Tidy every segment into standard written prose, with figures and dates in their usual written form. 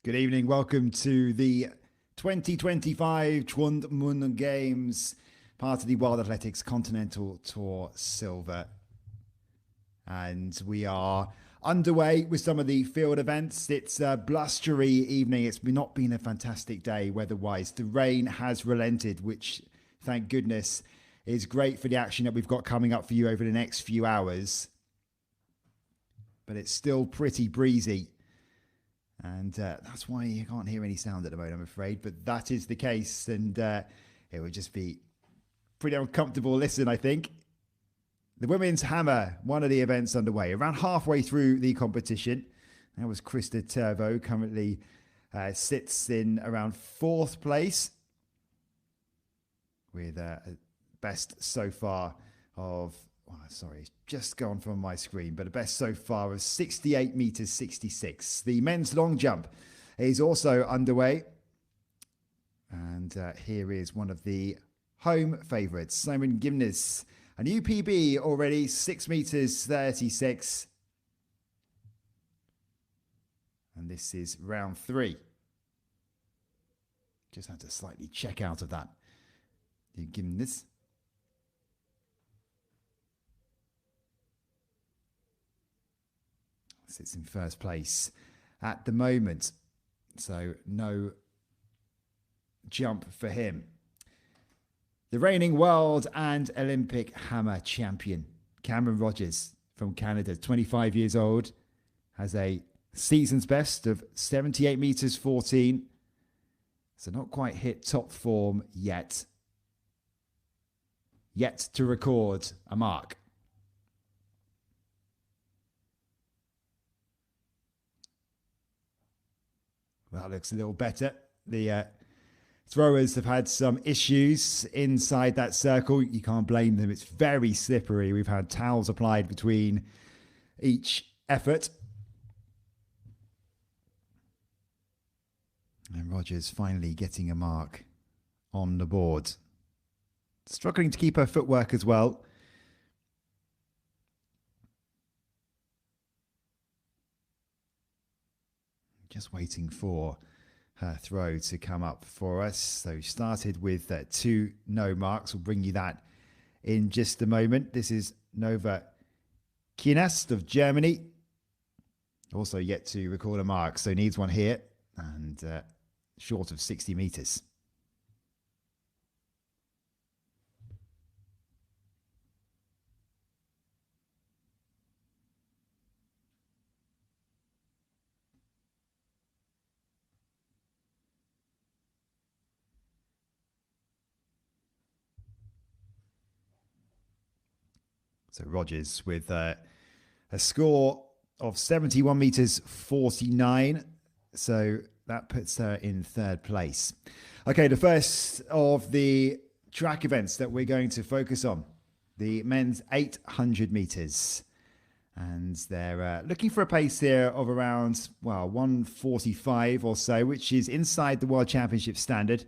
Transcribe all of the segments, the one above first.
Good evening. Welcome to the 2025 Trond Mohn Games, part of the World Athletics Continental Tour Silver. And we are underway with some of the field events. It's a blustery evening. It's not been a fantastic day weather-wise. The rain has relented, which, thank goodness, is great for the action that we've got coming up for you over the next few hours. But it's still pretty breezy. And that's why you can't hear any sound at the moment, I'm afraid. But that is the case. And it would just be pretty uncomfortable listen, I think. The women's hammer, one of the events underway. Around halfway through the competition. That was Krista Turvo, currently sits in around 4th place. With a best so far of... sorry, it's just gone from my screen, but the best so far of 68 meters 66. The men's long jump is also underway. And here is one of the home favourites, Simon Gimnes. A new PB already, 6 meters 36. And this is round 3. Just had to slightly check out of that. Gimnes. Sits in 1st place at the moment. So no jump for him. The reigning world and Olympic hammer champion, Cameron Rogers from Canada, 25 years old, has a season's best of 78 meters 14. So not quite hit top form yet. Yet to record a mark. Well, that looks a little better. The throwers have had some issues inside that circle. You can't blame them. It's very slippery. We've had towels applied between each effort. And Rogers finally getting a mark on the board. Struggling to keep her footwork as well. Just waiting for her throw to come up for us. So started with 2 no marks. We'll bring you that in just a moment. This is Nova Kienast of Germany. Also yet to record a mark, so needs one here. And short of 60 meters. So Rogers with a score of 71 meters 49. So that puts her in 3rd place. Okay, the first of the track events that we're going to focus on, the men's 800 meters. And they're looking for a pace here of around, 145 or so, which is inside the World Championship standard.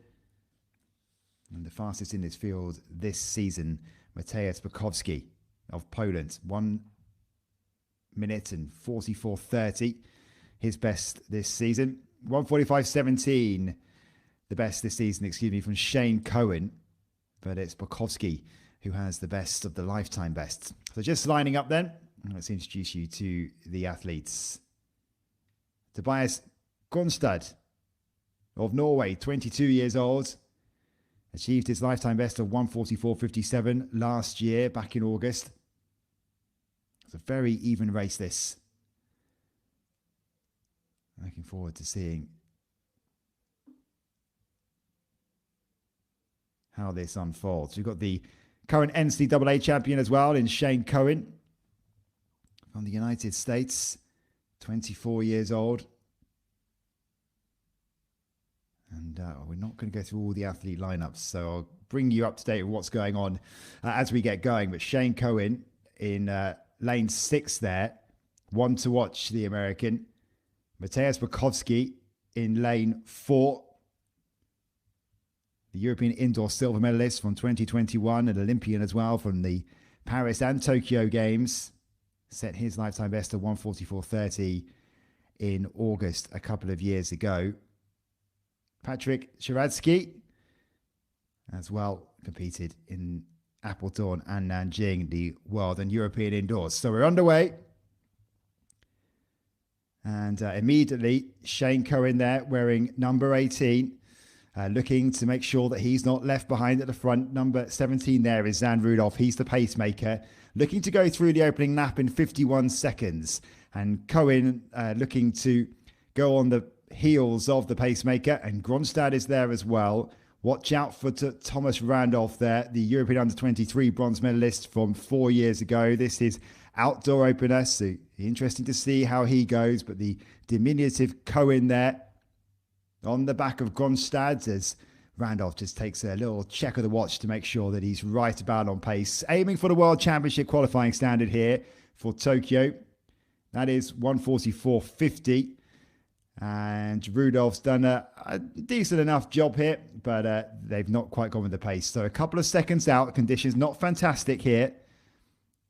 And the fastest in this field this season, Mateusz Bukowski of Poland, 1 minute and 44.30, his best this season. 145.17, the best this season, from Shane Cohen. But it's Bukowski who has the best of the lifetime bests. So just lining up then, let's introduce you to the athletes. Tobias Gonstad of Norway, 22 years old. Achieved his lifetime best of 144.57 last year, back in August. It's a very even race, this. Looking forward to seeing how this unfolds. We've got the current NCAA champion as well in Shane Cohen from the United States, 24 years old. And we're not going to go through all the athlete lineups, so I'll bring you up to date with what's going on as we get going. But Shane Cohen in lane 6 there, one to watch, the American. Mateusz Bukowski in lane 4. The European indoor silver medalist from 2021, an Olympian as well from the Paris and Tokyo Games. Set his lifetime best of 144.30 in August a couple of years ago. Patrick Sharadsky as well competed in Appleton and Nanjing, the World and European Indoors. So we're underway. And immediately, Shane Cohen there wearing number 18, looking to make sure that he's not left behind at the front. Number 17 there is Zan Rudolph. He's the pacemaker, looking to go through the opening lap in 51 seconds. And Cohen looking to go on the heels of the pacemaker. And Gronstad is there as well. Watch out for Thomas Randolph there, the European Under-23 bronze medalist from 4 years ago. This is outdoor opener, so interesting to see how he goes. But the diminutive Cohen there on the back of Gronstad as Randolph just takes a little check of the watch to make sure that he's right about on pace. Aiming for the World Championship qualifying standard here for Tokyo. That is 1:44.50. And Rudolph's done a decent enough job here, but they've not quite gone with the pace. So a couple of seconds out, conditions not fantastic here.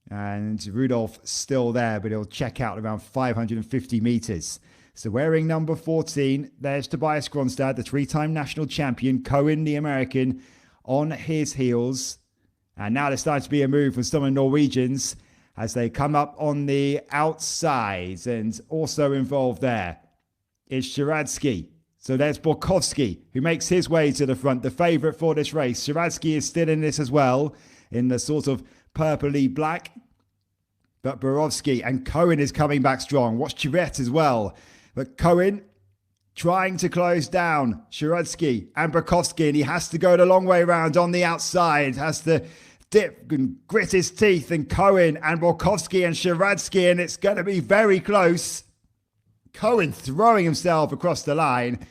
And Rudolph still there, but he'll check out around 550 meters. So wearing number 14, there's Tobias Gronstad, the three-time national champion. Cohen, the American, on his heels. And now there's starting to be a move from some of the Norwegians as they come up on the outside. And also involved there is Sharadsky. So there's Borkowski, who makes his way to the front, the favourite for this race. Sharadsky is still in this as well, in the sort of purpley black. But Borowski and Cohen is coming back strong. Watch Chirette as well. But Cohen trying to close down Sharadsky and Borkowski, and he has to go the long way around on the outside. Has to dip and grit his teeth, and Cohen and Borkowski and Sharadsky, and it's going to be very close. Cohen throwing himself across the line.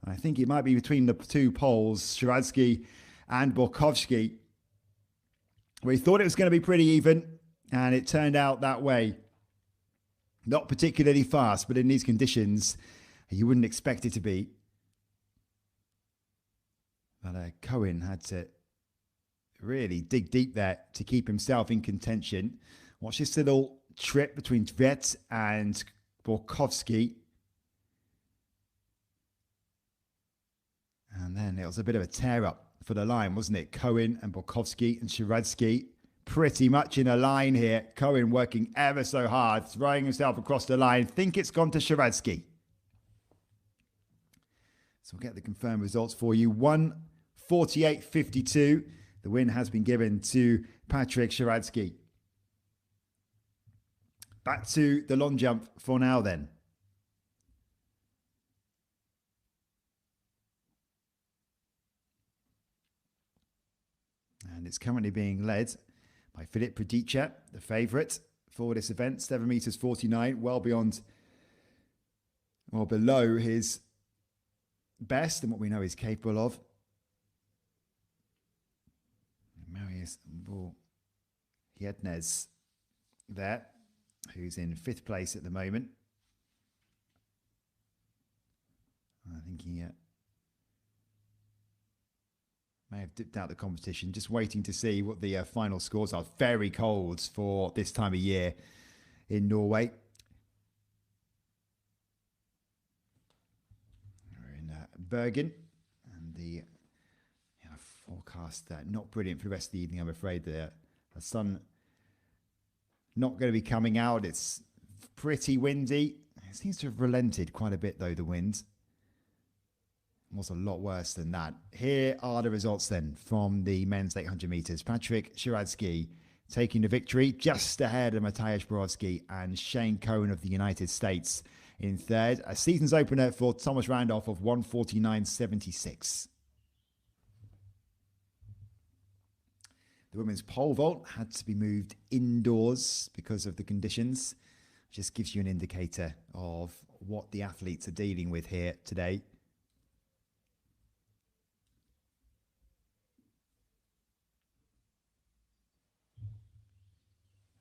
I think it might be between the two poles, Sharadsky and Borkowski. We thought it was going to be pretty even, and it turned out that way. Not particularly fast, but in these conditions, you wouldn't expect it to be. But Cohen had to really dig deep there to keep himself in contention. Watch this little trip between Tvet and Borkowski. And then it was a bit of a tear up for the line, wasn't it? Cohen and Borkowski and Sharadsky pretty much in a line here. Cohen working ever so hard, throwing himself across the line. Think it's gone to Sharadsky. So we'll get the confirmed results for you. 1:48.52. The win has been given to Patrick Sharadsky. Back to the long jump for now then. And it's currently being led by Filip Predica, the favourite for this event. 7 meters 49, well beyond or below his best and what we know he's capable of. Marius Borjednes there, who's in 5th place at the moment. I think he may have dipped out the competition, just waiting to see what the final scores are. Very cold for this time of year in Norway. We're in Bergen, and the forecast not brilliant for the rest of the evening, I'm afraid. The sun not going to be coming out. It's pretty windy. It seems to have relented quite a bit, though, the wind. It was a lot worse than that. Here are the results then from the men's 800 meters. Patrick Sharadsky taking the victory just ahead of Mateusz Borowski and Shane Cohen of the United States in 3rd. A season's opener for Thomas Randolph of 1:49.76. The women's pole vault had to be moved indoors because of the conditions. Just gives you an indicator of what the athletes are dealing with here today.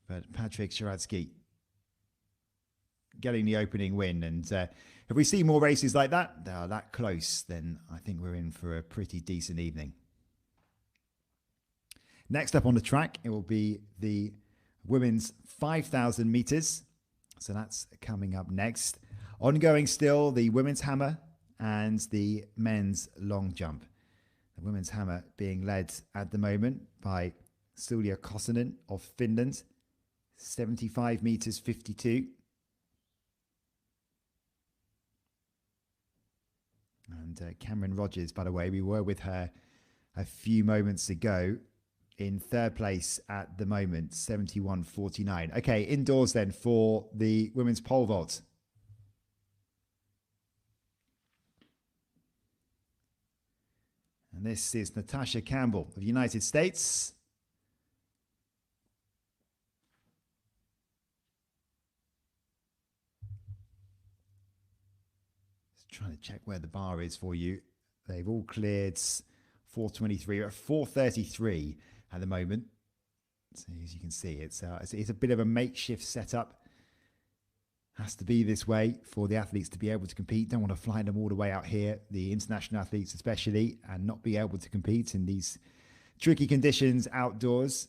But Patrick Sharadsky getting the opening win. And if we see more races like that, they are that close, then I think we're in for a pretty decent evening. Next up on the track, it will be the women's 5,000 meters. So that's coming up next. Ongoing still, the women's hammer and the men's long jump. The women's hammer being led at the moment by Sulia Kosonen of Finland, 75 meters 52. And Cameron Rogers, by the way, we were with her a few moments ago, in third place at the moment, 71.49. Okay, indoors then for the women's pole vault. And this is Natasha Campbell of the United States. Just trying to check where the bar is for you. They've all cleared 423. We're at 433 at the moment. So as you can see, it's a bit of a makeshift setup. Has to be this way for the athletes to be able to compete. Don't want to fly them all the way out here, the international athletes especially, and not be able to compete in these tricky conditions outdoors.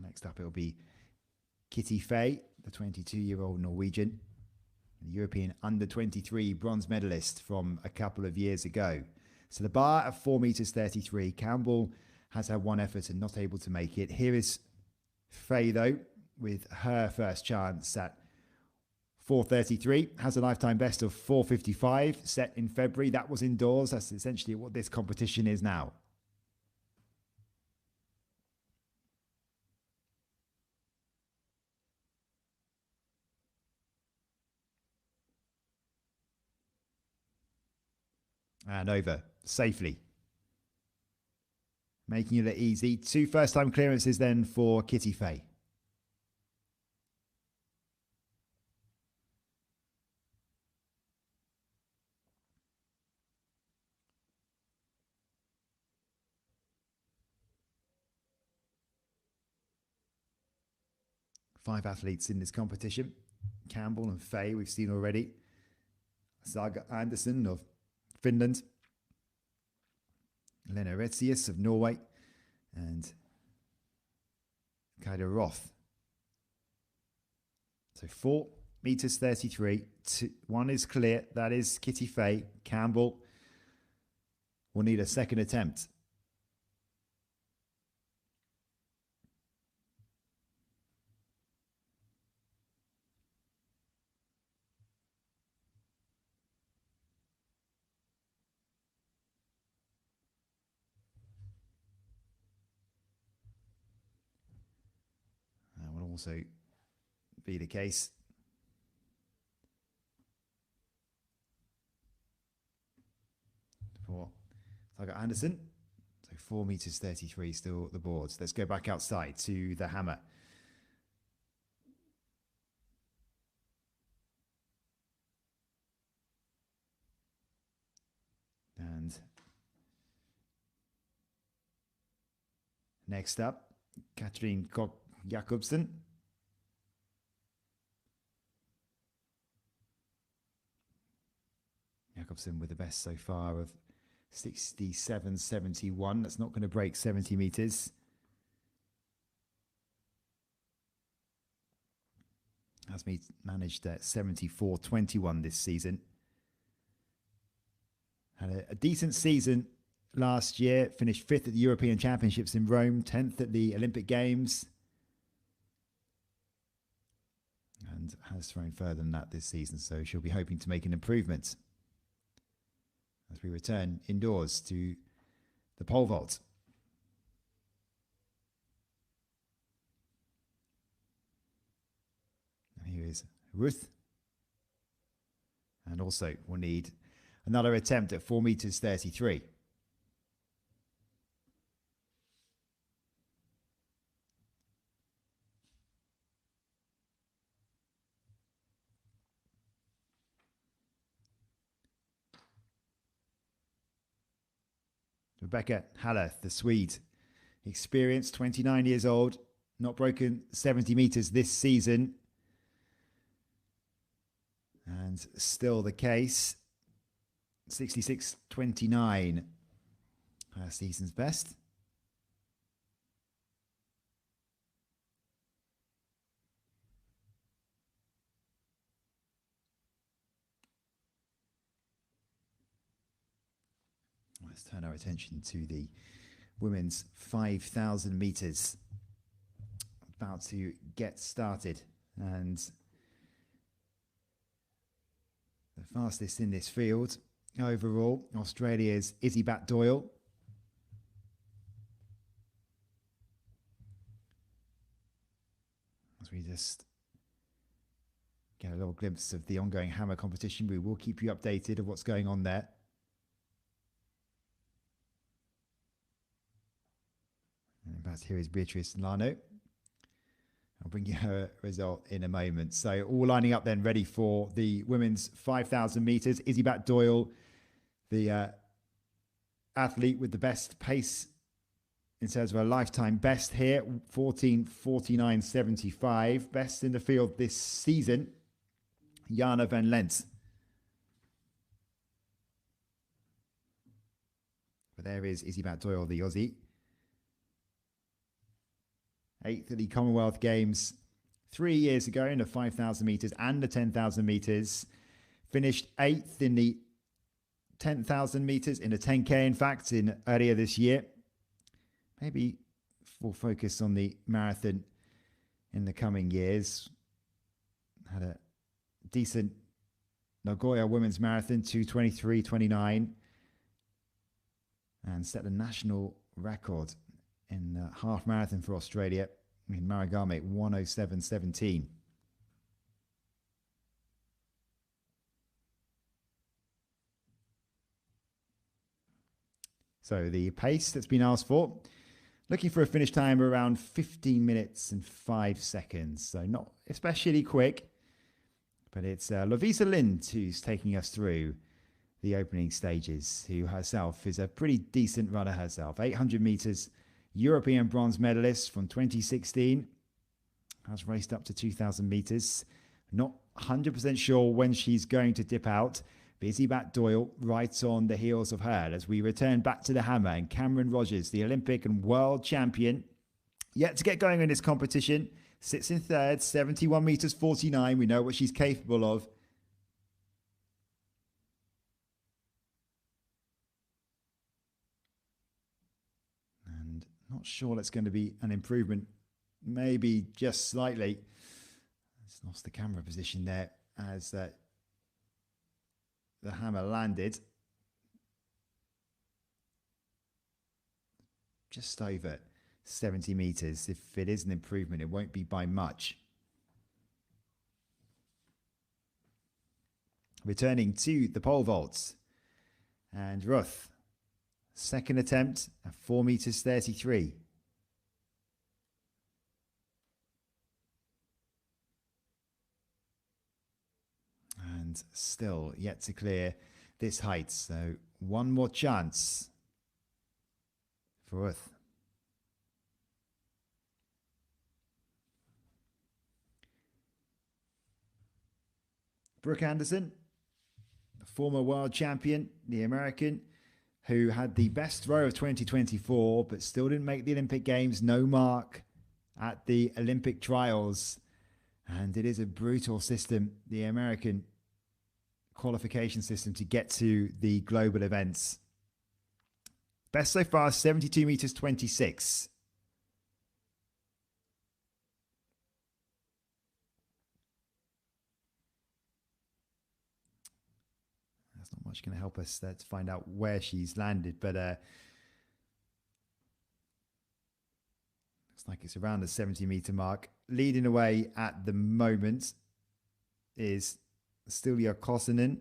Next up, it'll be Kitty Fay, the 22-year-old Norwegian, the European under-23 bronze medalist from a couple of years ago. So the bar at 4 meters 33. Campbell has had one effort and not able to make it. Here is Fay, though, with her first chance at 433. Has a lifetime best of 455 set in February. That was indoors. That's essentially what this competition is now. And over safely. Making it easy. 2 first-time clearances then for Kitty Fay. Five athletes in this competition. Campbell and Fay we've seen already. Saga Andersen of Finland, Lena Retzius of Norway, and Kaida Roth. So 4 meters 33. One is clear. That is Kitty Fay. Campbell will need a second attempt. Also be the case for Saga Andersen. So 4 meters 33 still the boards. Let's go back outside to the hammer. And next up, Katrine Koch Jakobsen. Jakobsen with the best so far of 67.71. That's not going to break 70 meters. Has managed at 74.21 this season. Had a decent season last year. Finished 5th at the European Championships in Rome, 10th at the Olympic Games. And has thrown further than that this season, so she'll be hoping to make an improvement as we return indoors to the pole vault. And here is Ruth. And also we'll need another attempt at 4 meters 33. Rebecca Haller, the Swede, experienced, 29 years old, not broken 70 meters this season. And still the case, 66.29, her season's best. Let's turn our attention to the women's 5,000 meters. About to get started. And the fastest in this field overall, Australia's Izzy Bat-Doyle. As we just get a little glimpse of the ongoing hammer competition, we will keep you updated of what's going on there. And about here is Beatrice Lano. I'll bring you her result in a moment. So all lining up then, ready for the women's 5,000 meters. Izzy Bat-Doyle, the athlete with the best pace in terms of a lifetime best here, 14:49.75. Best in the field this season, Jana van Lent. But there is Izzy Bat-Doyle, the Aussie. 8th at the Commonwealth Games 3 years ago in the 5,000 meters and the 10,000 meters. Finished 8th in the 10,000 meters, in the 10K, in fact, in earlier this year. Maybe we'll focus on the marathon in the coming years. Had a decent Nagoya Women's Marathon, 2:23.29, and set the national record in the half marathon for Australia in Maragame, 1:07.17. So the pace that's been asked for, looking for a finish time around 15 minutes and 5 seconds. So not especially quick, but it's Lovisa Lind who's taking us through the opening stages, who herself is a pretty decent runner herself. 800 meters, European bronze medalist from 2016, has raced up to 2,000 meters. Not 100% sure when she's going to dip out. Izzy Bat-Doyle right on the heels of her as we return back to the hammer, and Cameron Rogers, the Olympic and world champion, yet to get going in this competition, sits in third, 71 meters 49. We know what she's capable of. And not sure that's going to be an improvement, maybe just slightly. It's lost the camera position there as the hammer landed just over 70 meters. If it is an improvement, it won't be by much. Returning to the pole vaults, and Ruth, second attempt at 4 meters 33. And still yet to clear this height. So one more chance for Ruth. Brooke Anderson, the former world champion, the American, who had the best row of 2024, but still didn't make the Olympic Games. No mark at the Olympic trials. And it is a brutal system, the American qualification system, to get to the global events. Best so far, 72 meters 26. That's not much going to help us to find out where she's landed, but looks like it's around the 70-meter mark. Leading away at the moment is Stilja Kosonen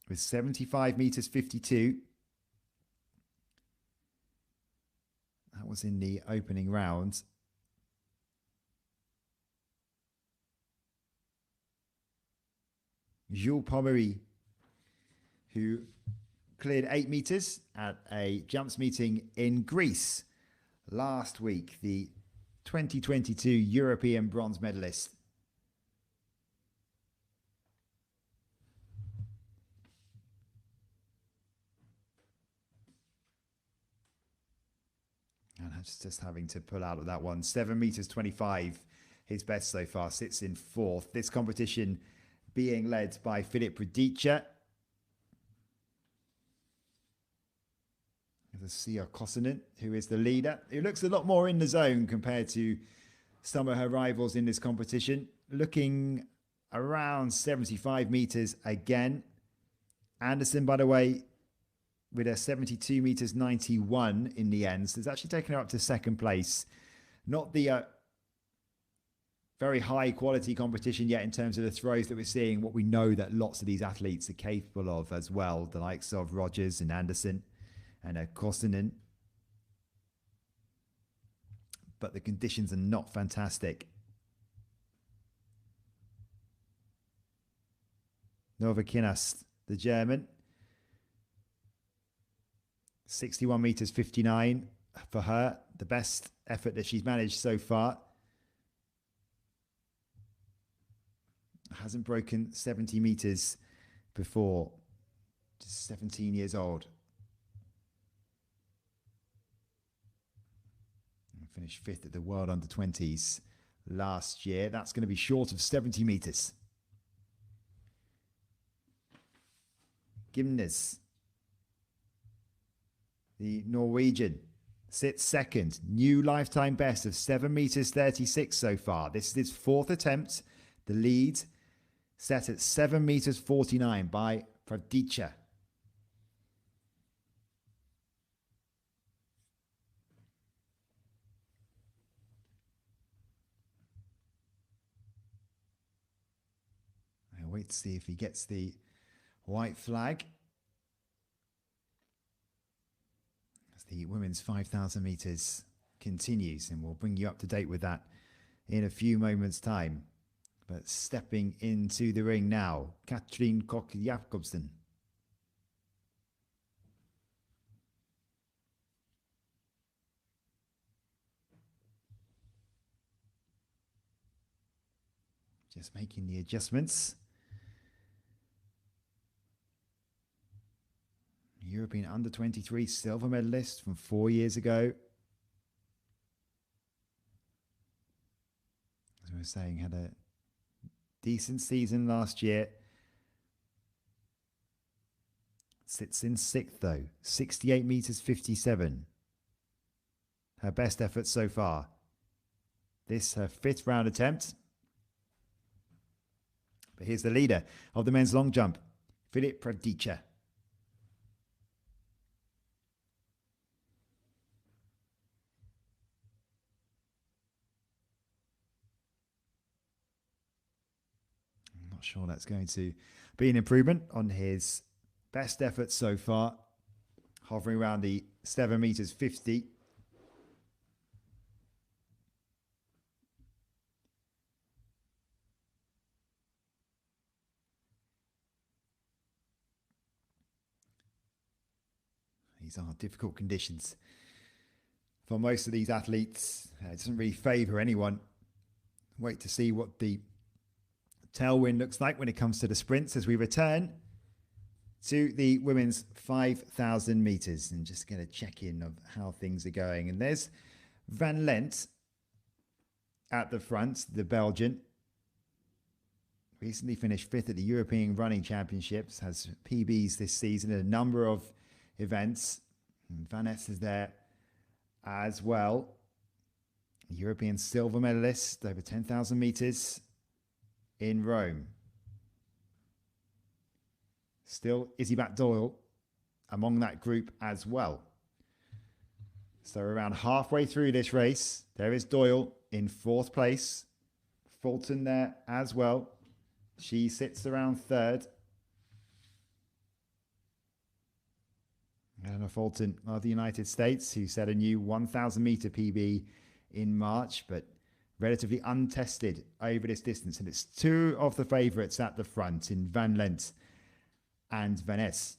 with 75 meters 52. That was in the opening round. Jules Pommery, who cleared 8 meters at a jumps meeting in Greece last week, the 2022 European bronze medalist. And that's just having to pull out of that one. 7 meters 25, his best so far, sits in fourth. This competition being led by Philip Radica. the Sia Kosonen, who is the leader, who looks a lot more in the zone compared to some of her rivals in this competition. Looking around 75 meters again. Anderson, by the way, with a 72 meters 91 in the end. So it's actually taken her up to second place. Not the very high quality competition yet in terms of the throws that we're seeing, what we know that lots of these athletes are capable of as well, the likes of Rogers and Anderson and Kosonen. But the conditions are not fantastic. Nova Kinast, the German, 61 meters 59 for her, the best effort that she's managed so far. Hasn't broken 70 meters before, just 17 years old. And finished 5th at the World Under-20s last year. That's going to be short of 70 meters. Gimnes, the Norwegian, sits second. New lifetime best of 7 meters 36 so far. This is his 4th attempt. The lead set at 7 meters 49 by Pravdica. I'll wait to see if he gets the white flag. As the women's 5,000 meters continues, and we'll bring you up to date with that in a few moments' time. But stepping into the ring now, Katrin Koch-Jakobsen. Just making the adjustments. European Under-23 silver medalist from 4 years ago. As we were saying, had a decent season last year. Sits in 6th though, 68 meters 57. Her best effort so far. This her 5th round attempt. But here's the leader of the men's long jump, Filip Pravdica. Sure that's going to be an improvement on his best effort so far, hovering around the 7 meters 50. These are difficult conditions for most of these athletes. It doesn't really favour anyone. Wait to see what the tailwind looks like when it comes to the sprints as we return to the women's 5,000 meters, and just get a check-in of how things are going. And there's Van Lent at the front, the Belgian. Recently finished 5th at the European Running Championships, has PBs this season at a number of events. And Van Ness is there as well. European silver medalist over 10,000 meters in Rome. Still Izzy Doyle among that group as well. So around halfway through this race, there is Doyle in 4th place. Fulton there as well. She sits around 3rd. Anna Fulton of the United States, who set a new 1,000 meter PB in March, but relatively untested over this distance. And it's 2 of the favourites at the front in Van Lent and Van Ness.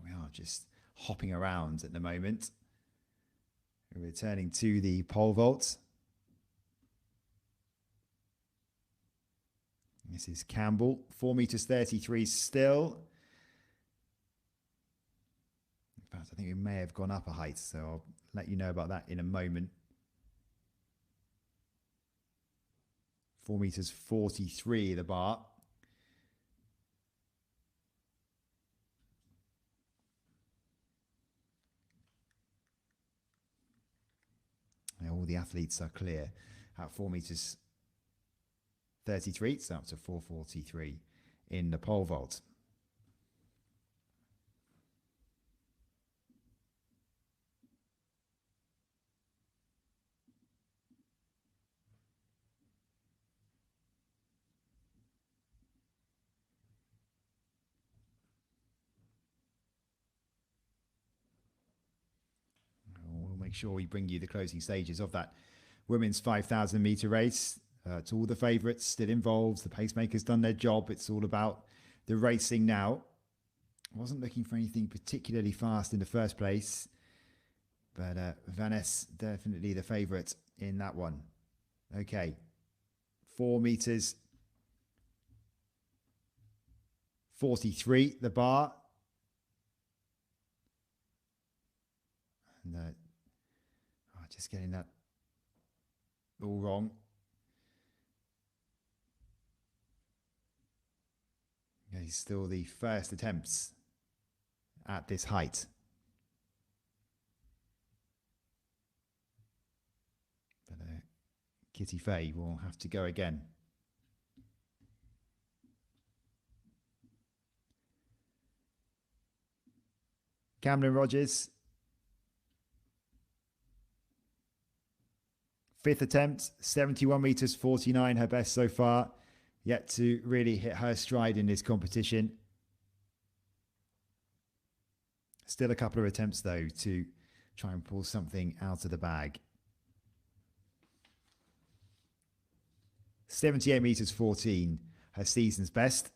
We are just hopping around at the moment. We're returning to the pole vault. This is Campbell, 4 meters 33 still. In fact, I think we may have gone up a height, so I'll let you know about that in a moment. 4 meters 43 the bar. all the athletes are clear at 4 meters 33, so up to 4:43 in the pole vault. We'll make sure we bring you the closing stages of that women's 5,000 meter race. To all the favourites still involved. The pacemakers done their job. It's all about the racing now. Wasn't looking for anything particularly fast in the first place, but Vanessa definitely the favourite in that one. Okay, 4 meters 43 the bar, and just getting that all wrong. Okay, still the first attempts at this height. But Kitty Fay will have to go again. Cameron Rogers, 5th attempt, 71 meters 49, her best so far. Yet to really hit her stride in this competition. Still a couple of attempts, though, to try and pull something out of the bag. 78 meters 14, her season's best.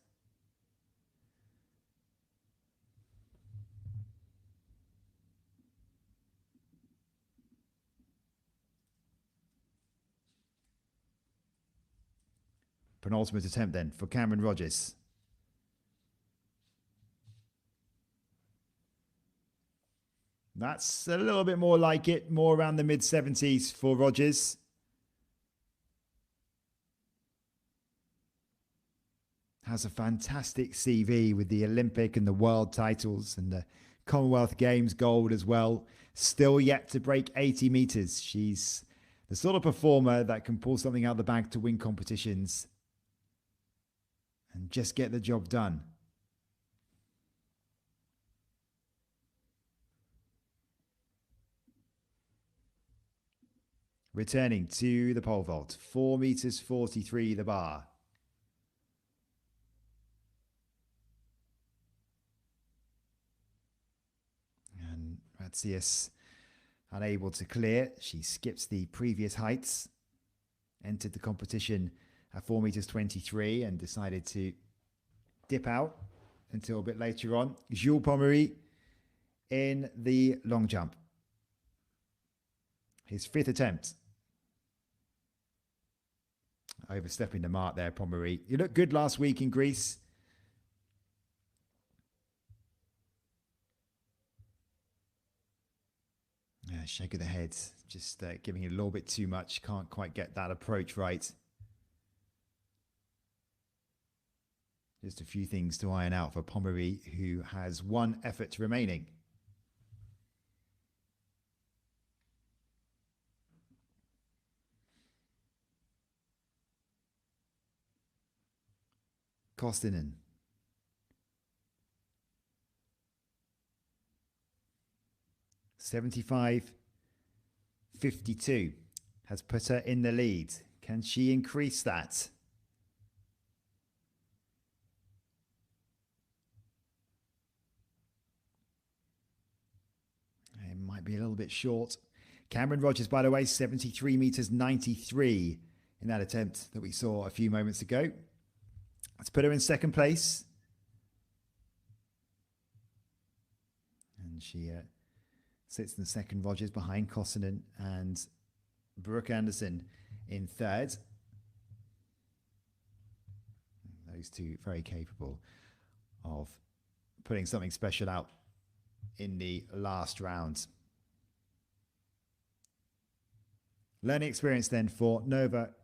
Penultimate attempt then for Cameron Rogers. That's a little bit more like it, more around the mid-70s for Rogers. Has a fantastic CV with the Olympic and the world titles and the Commonwealth Games gold as well. Still yet to break 80 meters. She's the sort of performer that can pull something out of the bag to win competitions and just get the job done. Returning to the pole vault, 4 meters 43 the bar. And Ratsius unable to clear. She skips the previous heights, entered the competition at 4 meters 23 and decided to dip out until a bit later on. Jules Pommery in the long jump. His 5th attempt. Overstepping the mark there, Pommery. You looked good last week in Greece. Shake of the head, just giving it a little bit too much. Can't quite get that approach right. Just a few things to iron out for Pommery, who has 1 effort remaining. Kostinen. (75.52) has put her in the lead. Can she increase that? It might be a little bit short. Cameron Rogers, by the way, 73 meters 93 in that attempt that we saw a few moments ago. Let's put her in 2nd place. And she sits in 2nd, Rogers, behind Kostinen and Brooke Anderson in 3rd. Those two very capable of putting something special out in the last round. Learning experience then for Nova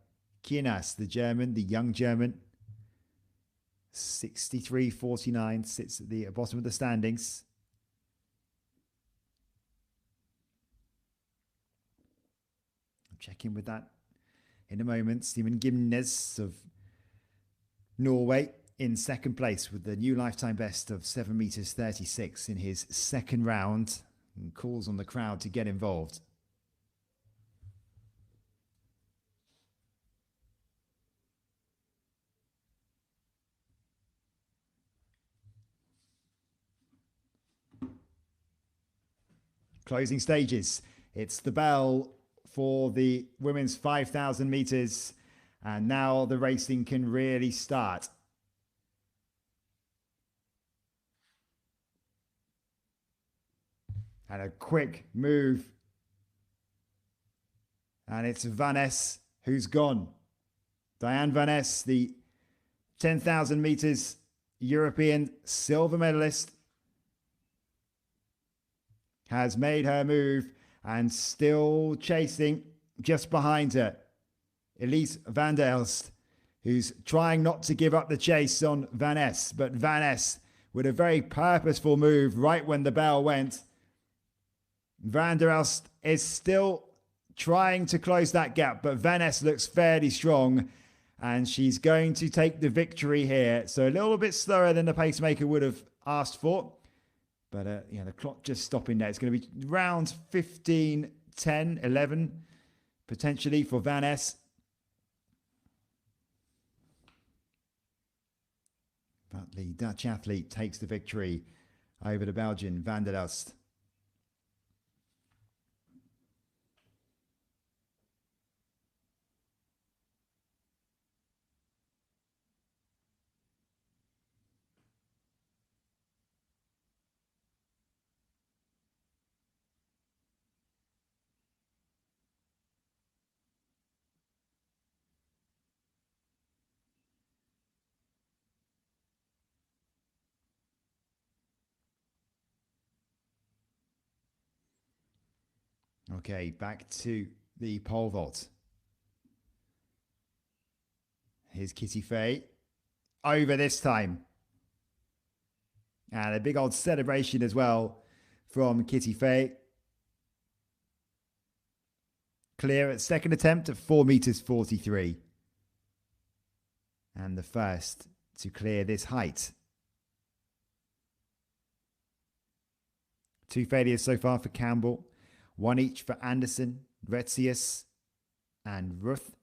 Kienas, the German, the young German. 63.49, sits at the bottom of the standings. check in with that in a moment. Simon Gimnes of Norway in second place with the new lifetime best of 7 meters 36 in his second round, and calls on the crowd to get involved. Closing stages. It's the bell for the women's 5,000 meters, and now the racing can really start. And a quick move. And it's Van Ness who's gone. Diane Van Ness, the 10,000 meters European silver medalist, has made her move and still chasing just behind her. Elise van der Elst, who's trying not to give up the chase on Van Ness, but Van Ness with a very purposeful move right when the bell went. Van der Elst is still trying to close that gap, but Van Ness looks fairly strong and she's going to take the victory here. So a little bit slower than the pacemaker would have asked for. But the clock just stopping there. It's going to be round 15, 10, 11, potentially for Van Ness. But the Dutch athlete takes the victory over the Belgian Van der Elst. Okay, back to the pole vault. Here's Kitty Fay over this time. And a big old celebration as well from Kitty Fay. Clear at second attempt at 4 meters 43. And the first to clear this height. 2 failures so far for Campbell. 1 each for Anderson, Retzius, and Ruth.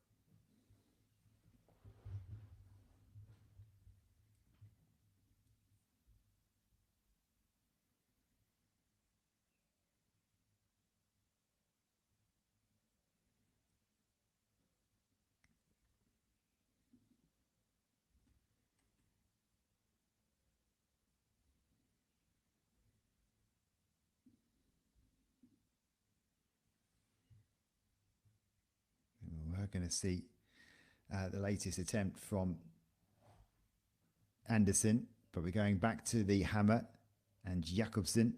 We're going to see the latest attempt from Anderson, but we're going back to the hammer and Jakobsen.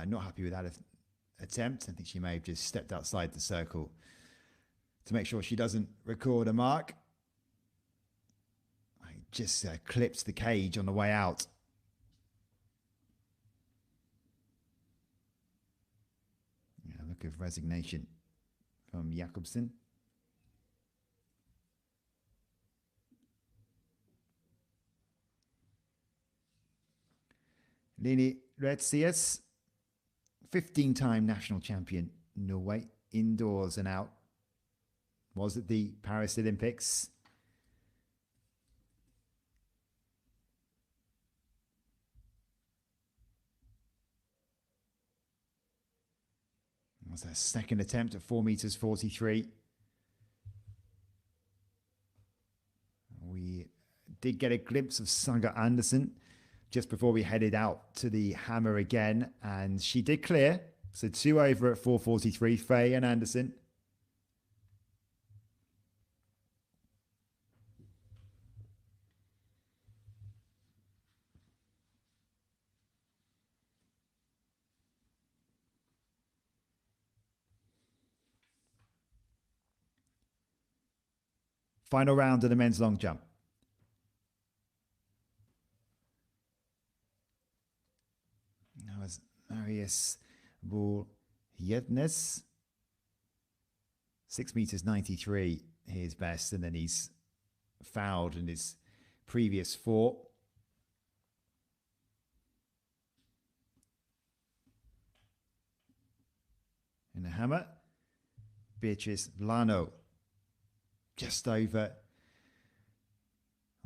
Not happy with that attempt. I think she may have just stepped outside the circle to make sure she doesn't record a mark. I just clipped the cage on the way out. Yeah, look of resignation from Jakobsen. Line Retzius, 15-time national champion, Norway, indoors and out. Was at the Paris Olympics. It was her second attempt at 4 meters 43. We did get a glimpse of Saga Anderson just before we headed out to the hammer again, and she did clear. So 2 over at 4:43, Fay and Anderson. Final round of the men's long jump. That was Marius Bull-Jednes. 6 meters 93, his best, and then he's fouled in his previous 4. In the hammer, Beatrice Lano, just over,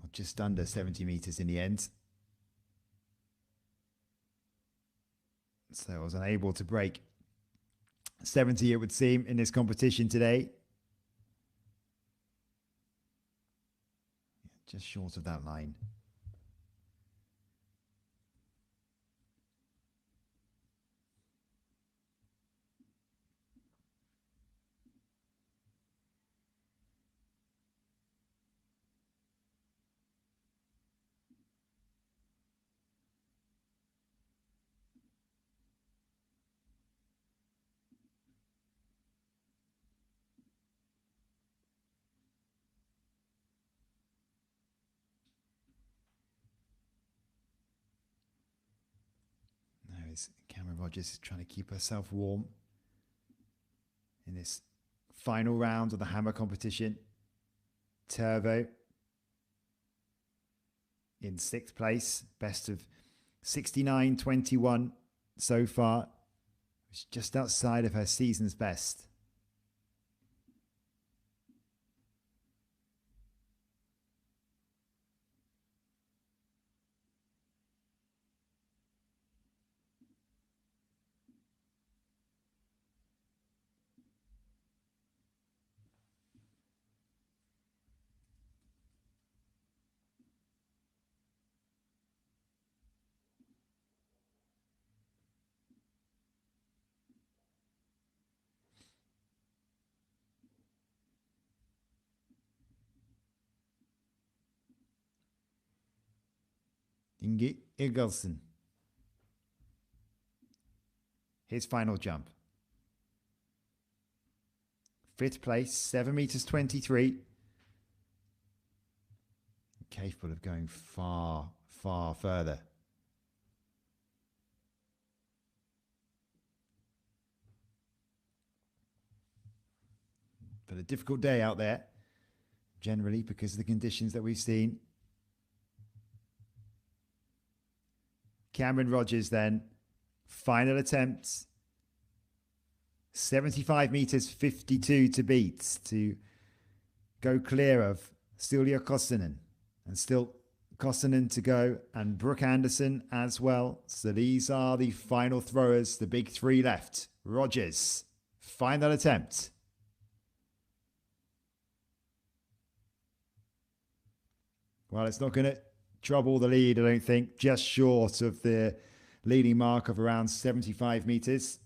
or just under 70 meters in the end. So I was unable to break 70, it would seem, in this competition today. Just short of that line. Cameron Rogers is trying to keep herself warm in this final round of the hammer competition. Turbo in 6th place, best of 69.21 so far. It's just outside of her season's best. Inge Eggelsen. His final jump. 5th place, 7 meters 23. Capable of going far, far further. But a difficult day out there, generally, because of the conditions that we've seen. Cameron Rogers then, final attempt. 75 meters 52 to beat to go clear of Silja Kosonen. And still Kosonen to go, and Brooke Anderson as well. So these are the final throwers, the big 3 left. Rogers, final attempt. Well, it's not going to trouble the lead, I don't think. Just short of the leading mark of around 75 meters.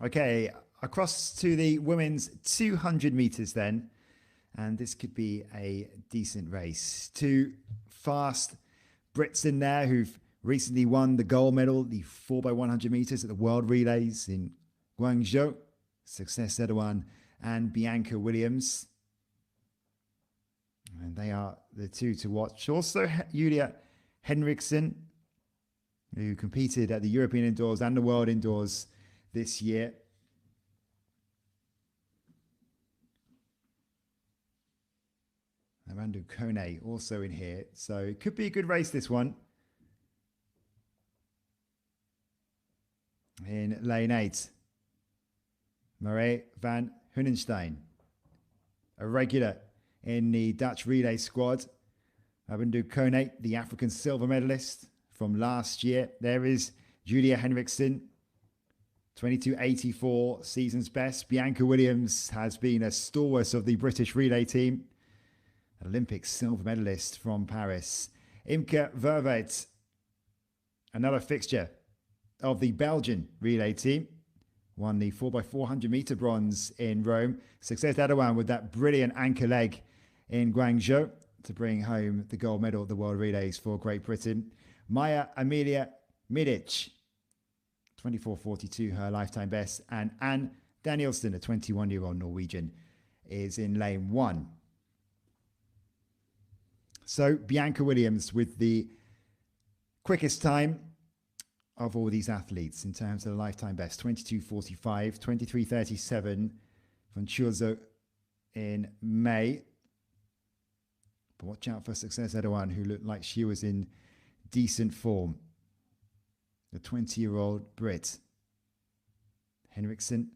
Okay, across to the women's 200 meters then. And this could be a decent race. 2 fast Brits in there who've recently won the gold medal, the 4x100 meters at the World Relays in Guangzhou. Success Erdogan and Bianca Williams. And they are the 2 to watch. Also, Julia Henriksson, who competed at the European Indoors and the World Indoors this year. Amandu Kone also in here. So it could be a good race, this one. In lane 8, Marie van Hunenstein, a regular in the Dutch relay squad. Amandu Kone, the African silver medalist from last year. There is Julia Henriksson, 22.84, season's best. Bianca Williams has been a stalwart of the British relay team. Olympic silver medalist from Paris. Imke Verweit, another fixture of the Belgian relay team. Won the 4x400 meter bronze in Rome. Success Erdogan with that brilliant anchor leg in Guangzhou. to bring home the gold medal at the World Relays for Great Britain. Maya Amelia Midic, 24.42, her lifetime best. And Anne Danielsen, a 21-year-old Norwegian, is in lane 1. So Bianca Williams with the quickest time of all these athletes in terms of the lifetime best, 22.45, 23.37 from Churzo in May. But watch out for Success Erdogan, who looked like she was in decent form. The 20-year-old Brit. Henriksen,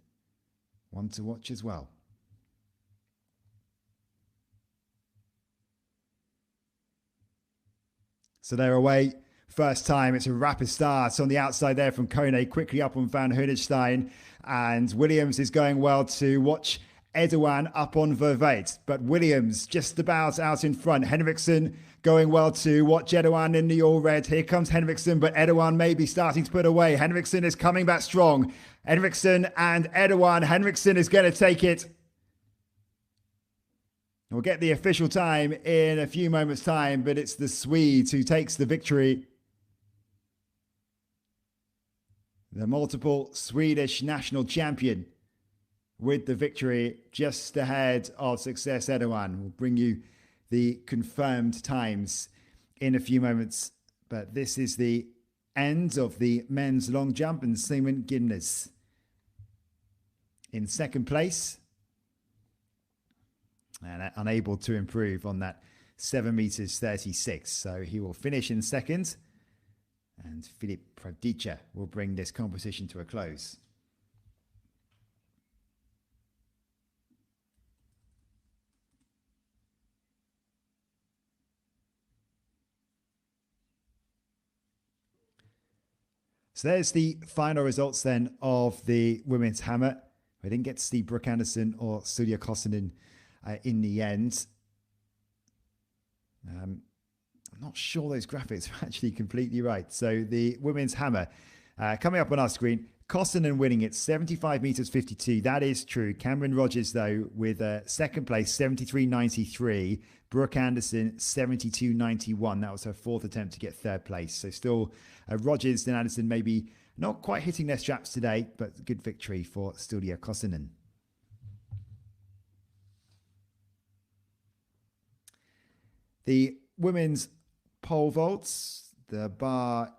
one to watch as well. So they're away. First time, it's a rapid start on the outside there from Kone, quickly up on Van Hunenstein. And Williams is going well to watch Erdogan up on Vervaet. But Williams just about out in front. Henriksen going well to watch Erdogan in the all red. Here comes Henriksen, but Erdogan may be starting to put away. Henriksen is coming back strong. Henriksen and Erdogan. Henriksen is going to take it. We'll get the official time in a few moments' time, but it's the Swedes who takes the victory. The multiple Swedish national champion with the victory just ahead of Success Erdogan. We'll bring you the confirmed times in a few moments, but this is the end of the men's long jump, and Simon Gimnes in second place. And unable to improve on that 7 meters 36. So he will finish in second. And Filip Pravdica will bring this competition to a close. So there's the final results then of the women's hammer. We didn't get to see Brooke Anderson or Sulia Kosonen in the end. I'm not sure those graphics are actually completely right. So the women's hammer coming up on our screen. Kosonen winning it, 75 meters 52. That is true. Cameron Rogers, though, with second place, 73.93. Brooke Anderson, 72.91. That was her fourth attempt to get third place. So still Rogers and Anderson maybe not quite hitting their straps today, but good victory for Studia Kosonen. The women's pole vaults, the bar,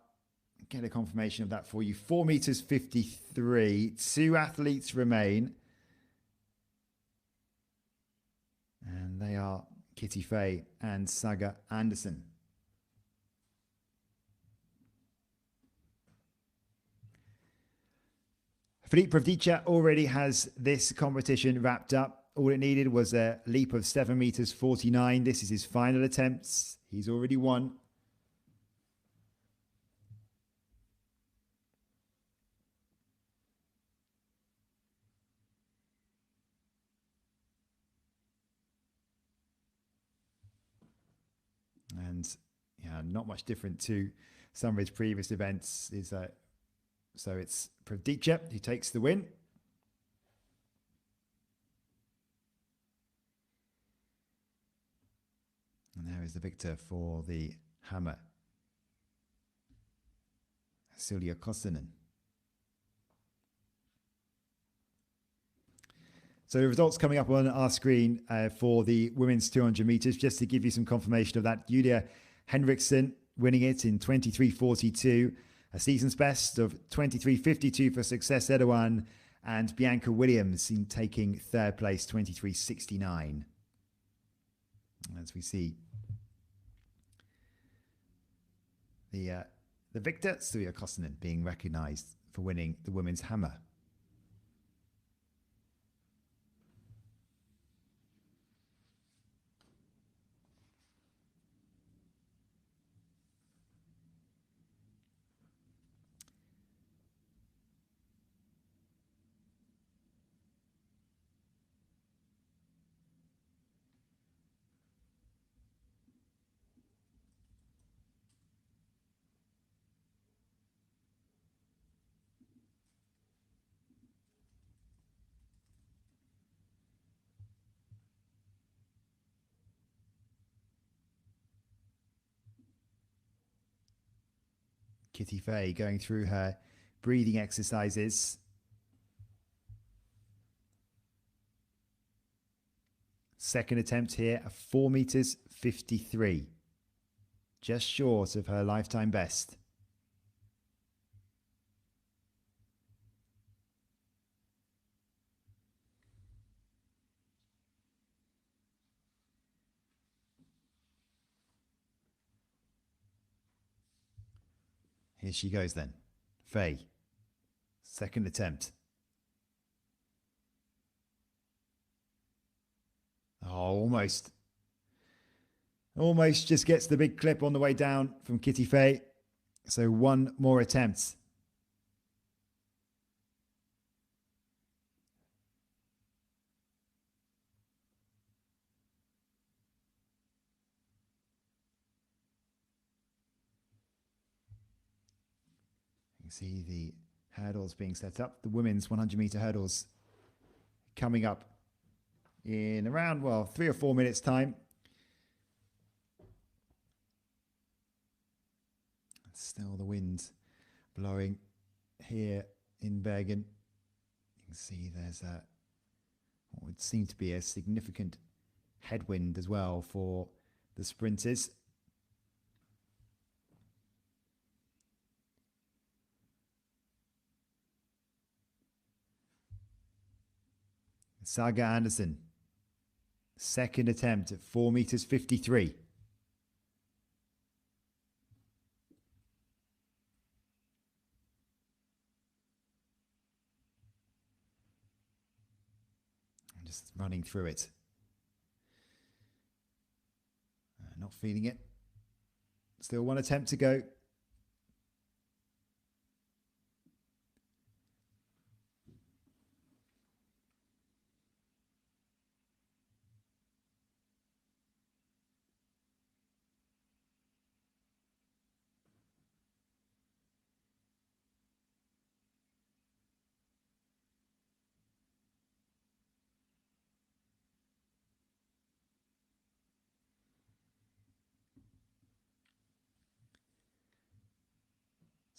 get a confirmation of that for you. 4 meters 53. 2 athletes remain. And they are Kitty Fay and Saga Anderson. Filip Pravdica already has this competition wrapped up. All it needed was a leap of 7 meters 49. This is his final attempts. He's already won. And yeah, not much different to some of his previous events. So it's Pravdica who takes the win. And there is the victor for the hammer, Silja Kosonen. So the results coming up on our screen for the women's 200 meters, just to give you some confirmation of that. Julia Henriksen winning it in 23.42, a season's best of 23.52 for Success Erdogan, and Bianca Williams in taking third place, 23.69. As we see the victor, Silja Kosonen, being recognised for winning the women's hammer. Kitty Fay going through her breathing exercises. Second attempt here, 4 meters 53. Just short of her lifetime best. Here she goes then. Fay. Second attempt. Oh, almost. Almost just gets the big clip on the way down from Kitty Fay. So one more attempt. You can see the hurdles being set up. The women's 100-meter hurdles coming up in around, well, 3 or 4 minutes' time. Still the wind blowing here in Bergen. You can see there's what would seem to be a significant headwind as well for the sprinters. Saga Andersen, second attempt at 4 meters 53. Just running through it. Not feeling it. Still one attempt to go.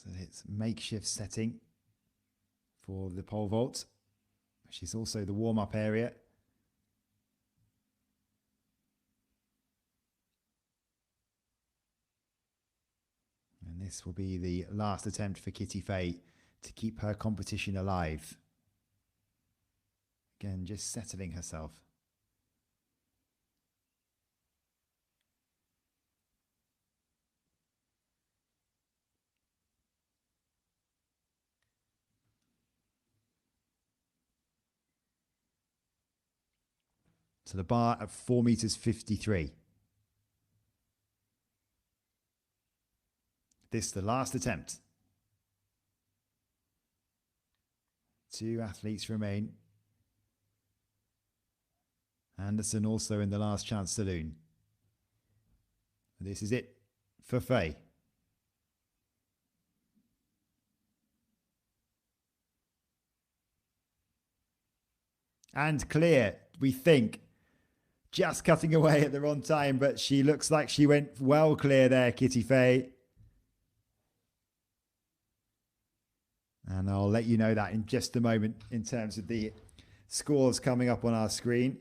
So it's makeshift setting for the pole vault, which is also the warm-up area. And this will be the last attempt for Kitty Fay to keep her competition alive. Again, just settling herself. To the bar at 4 meters 53. This the last attempt. 2 athletes remain. Andersen also in the last chance saloon. This is it for Fay. And clear, we think. Just cutting away at the wrong time, but she looks like she went well clear there, Kitty Fay. And I'll let you know that in just a moment in terms of the scores coming up on our screen.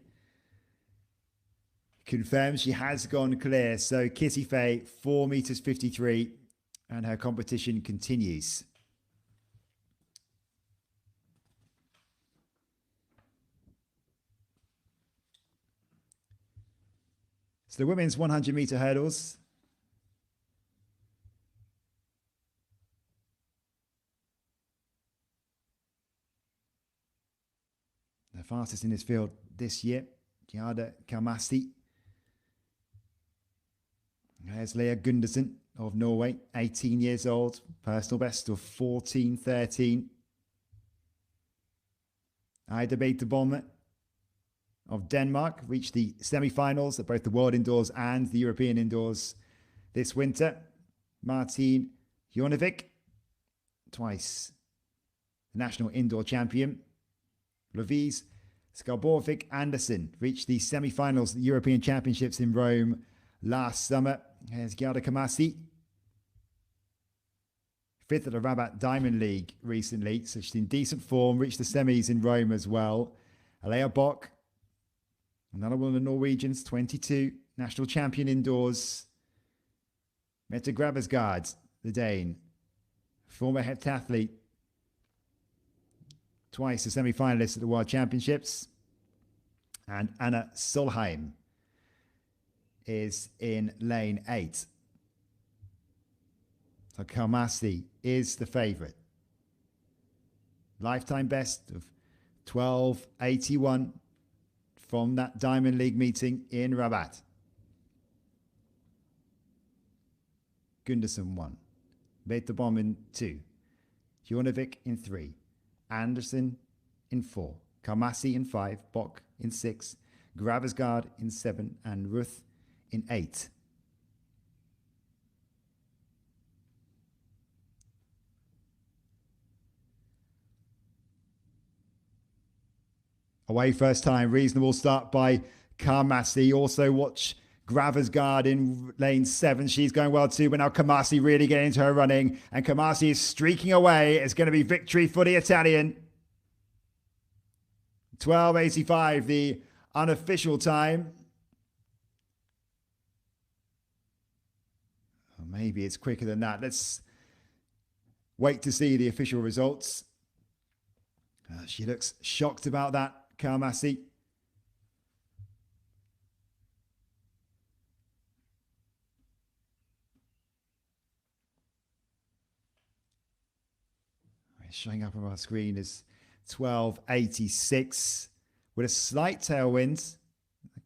Confirms she has gone clear. So Kitty Fay, 4 meters 53, and her competition continues. So the women's 100-meter hurdles. The fastest in this field this year, Giada Kamasti. There's Leah Gundersen of Norway, 18 years old, personal best of 14:13. Ida Beterbom of Denmark reached the semi-finals at both the World Indoors and the European Indoors this winter. Martin Jonevik, twice the national indoor champion. Lovise Skarborvik Andersen reached the semi-finals at the European Championships in Rome last summer. Here's Giada Kamasi. fifth at the Rabat Diamond League recently, so she's in decent form, reached the semis in Rome as well. Alea Bock, another one of the Norwegians, 22, national champion indoors. Mette Gravesgaard, the Dane, former heptathlete, twice a semi-finalist at the World Championships. And Anna Solheim is in lane 8. So Kalmasi is the favourite. Lifetime best of 12.81 from that Diamond League meeting in Rabat. Gundersen 1. Beterbom in 2. Jonovic in 3. Anderson in 4. Kalmasi in 5. Bock in 6. Gravesgaard in 7. And Ruth in 8. Away first time, reasonable start by Kalmasi. Also watch Gravesgaard in lane 7. She's going well too, but now Kalmasi really getting into her running. And Kalmasi is streaking away. It's going to be victory for the Italian. 12.85, the unofficial time. Or maybe it's quicker than that. Let's wait to see the official results. She looks shocked about that, Kalmasi. Showing up on our screen is 12.86 with a slight tailwind.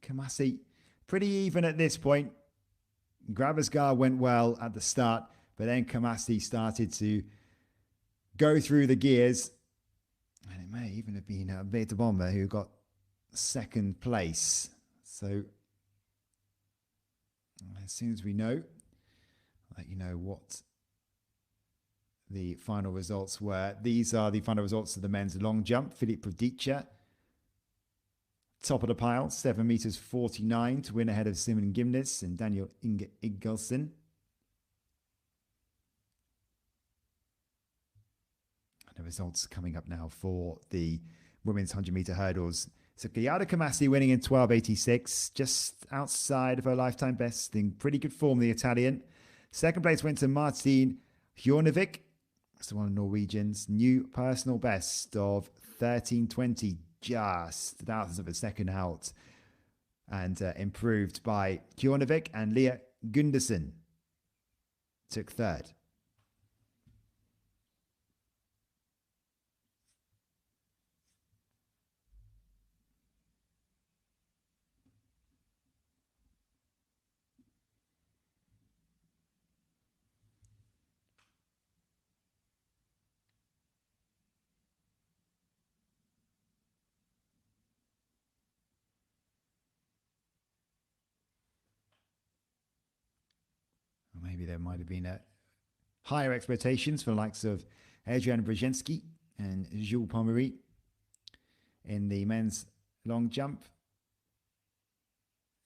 Kalmasi pretty even at this point. Gravesgaard went well at the start, but then Kalmasi started to go through the gears. And it may even have been Beterbom who got second place. So as soon as we know, I'll let you know what the final results were. These are the final results of the men's long jump. Philippe Prodica, top of the pile, 7 meters 49 to win ahead of Simon Gimnes and Daniel Inge Iggelsen. And the results coming up now for the women's 100-meter hurdles. So Gyada Kalmasi winning in 12.86, just outside of her lifetime best, in pretty good form, the Italian. Second place went to Martin Hjornevic. That's one of the Norwegians. New personal best of 13.20, just thousandths of a second out. And improved by Hjornevic, and Leah Gundersen took third. Maybe there might have been higher expectations for the likes of Adrian Brzezinski and Jules Pommery in the men's long jump.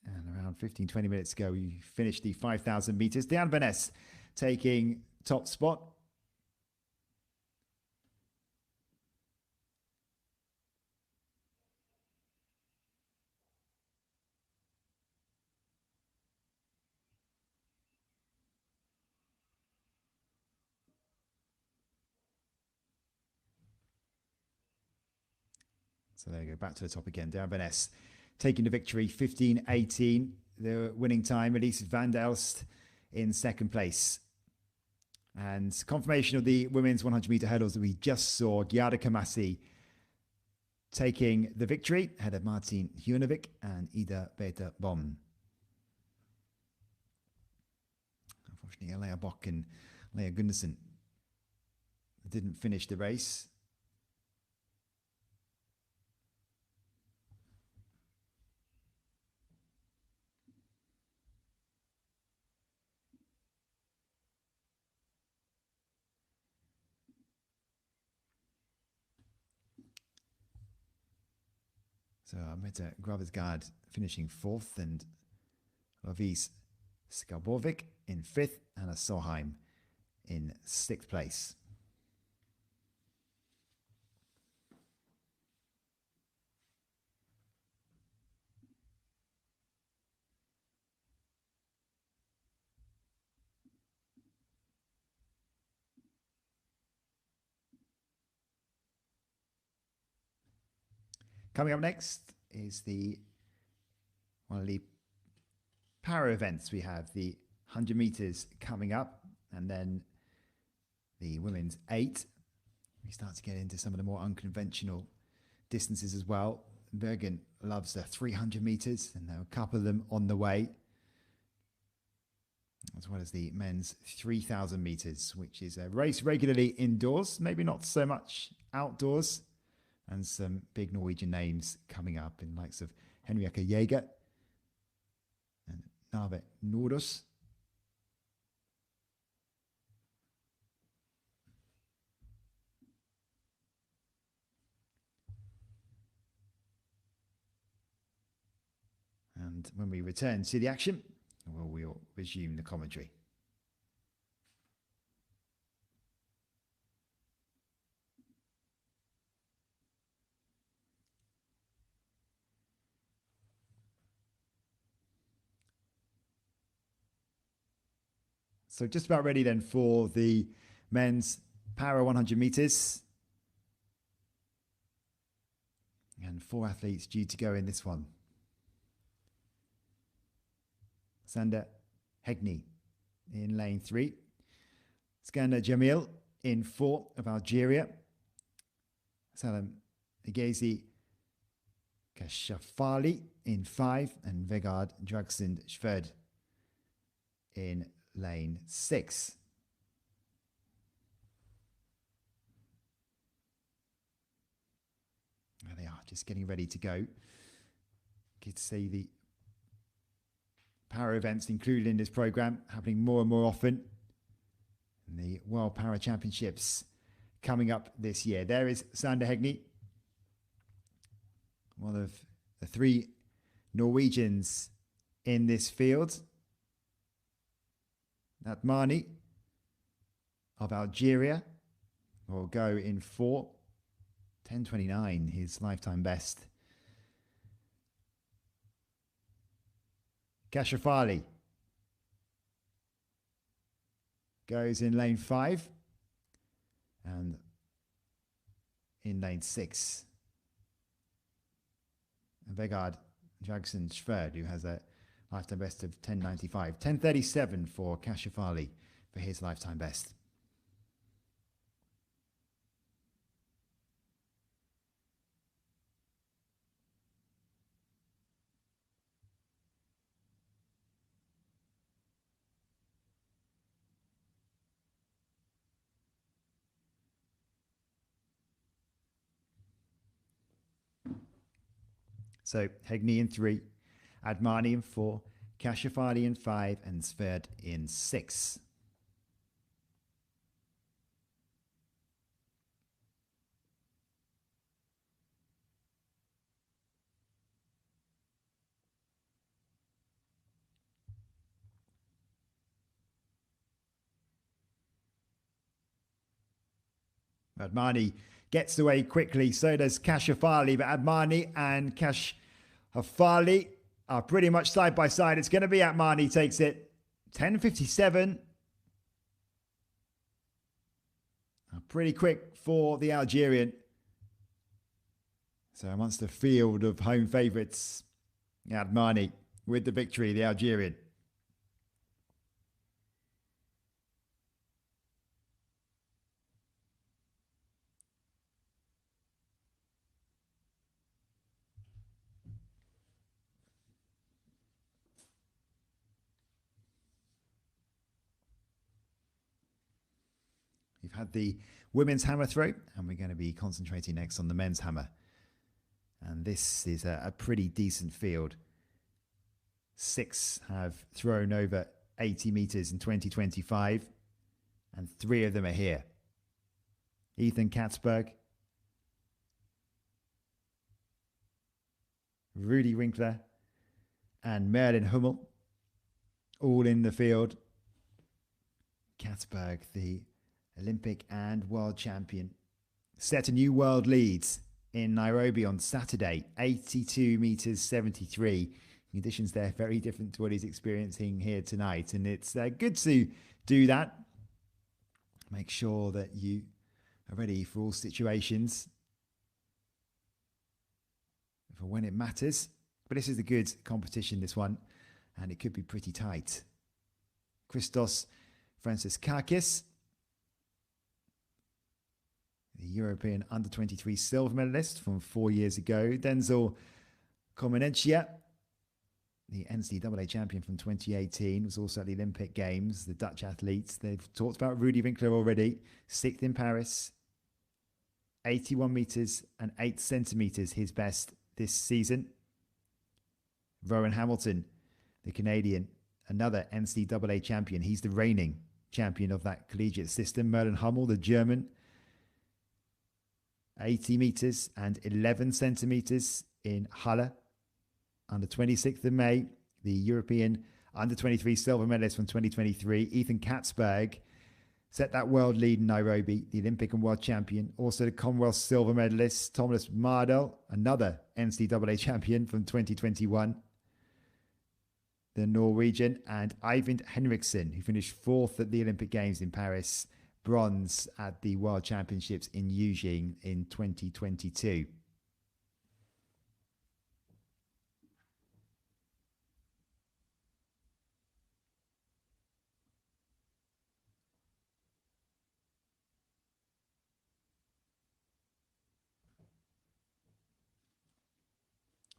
And around 15, 20 minutes ago, we finished the 5,000 meters. Diane Vaness taking top spot. So there you go, back to the top again. Darren Vaness taking the victory, 15.18. The winning time, Elise van der Elst in second place. And confirmation of the women's 100-meter hurdles that we just saw. Gyada Kalmasi taking the victory ahead of Martin Hjornevic and Ida Beterbom. Unfortunately, Leah Bock and Leah Gundersen didn't finish the race. So Mette Gravesgaard finishing fourth, and Lovis Skarbovic in fifth, and Solheim in 6th place. Coming up next is one of the para events. We have the 100 meters coming up, and then the women's 8. We start to get into some of the more unconventional distances as well. Bergen loves the 300 meters, and there are a couple of them on the way, as well as the men's 3,000 meters, which is a race regularly indoors, maybe not so much outdoors, and some big Norwegian names coming up in likes of Henriette Jaeger and Nave Nordås. And when we return to the action, we'll resume the commentary. So just about ready then for the men's para 100 meters. And 4 athletes due to go in this one. Sander Hegni in lane 3. Skander Jamil in 4 of Algeria. Salem Igezi Kashafali in 5. And Vegard Dragsund Sverd in lane 6. There they are, just getting ready to go. Good to see the para events included in this program happening more and more often. And the World Para Championships coming up this year. There is Sander Hegni, one of the 3 Norwegians in this field. Atmani of Algeria will go in 4. 10:29, his lifetime best. Kashafali goes in lane 5 and in lane 6. Vegard Dragsund Sverd, who has a lifetime best of 10:95. 10:37 for Kashafali for his lifetime best. So Hegni in 3, Admani in 4, Kashafali in 5, and Sverd in 6. Admani gets away quickly, so does Kashafali, but Admani and Kashafali are pretty much side by side. It's going to be Admani takes it. 10:57. Pretty quick for the Algerian. So amongst the field of home favourites, Admani with the victory, the Algerian. We've had the women's hammer throw, and we're going to be concentrating next on the men's hammer. And this is a pretty decent field. 6 have thrown over 80 meters in 2025, and 3 of them are here. Ethan Katzberg, Rudy Winkler, and Merlin Hummel, all in the field. Katzberg, the Olympic and world champion, set a new world lead in Nairobi on Saturday, 82 meters 73. Conditions there very different to what he's experiencing here tonight, and it's good to do that. Make sure that you are ready for all situations, for when it matters. But this is a good competition, this one, and it could be pretty tight. Christos Francis, the European under-23 silver medalist from 4 years ago. Denzel Comenencia, the NCAA champion from 2018, was also at the Olympic Games. The Dutch athletes, they've talked about Rudy Winkler already, 6th in Paris, 81 meters and 8 centimeters, his best this season. Rowan Hamilton, the Canadian, another NCAA champion. He's the reigning champion of that collegiate system. Merlin Hummel, the German, 80 meters and 11 centimeters in Halle. On the 26th of May, the European under-23 silver medalist from 2023, Ethan Katzberg, set that world lead in Nairobi, the Olympic and world champion. Also the Commonwealth silver medalist, Thomas Mardell, another NCAA champion from 2021. The Norwegian, and Eivind Henriksen, who finished 4th at the Olympic Games in Paris, bronze at the World Championships in Eugene in 2022.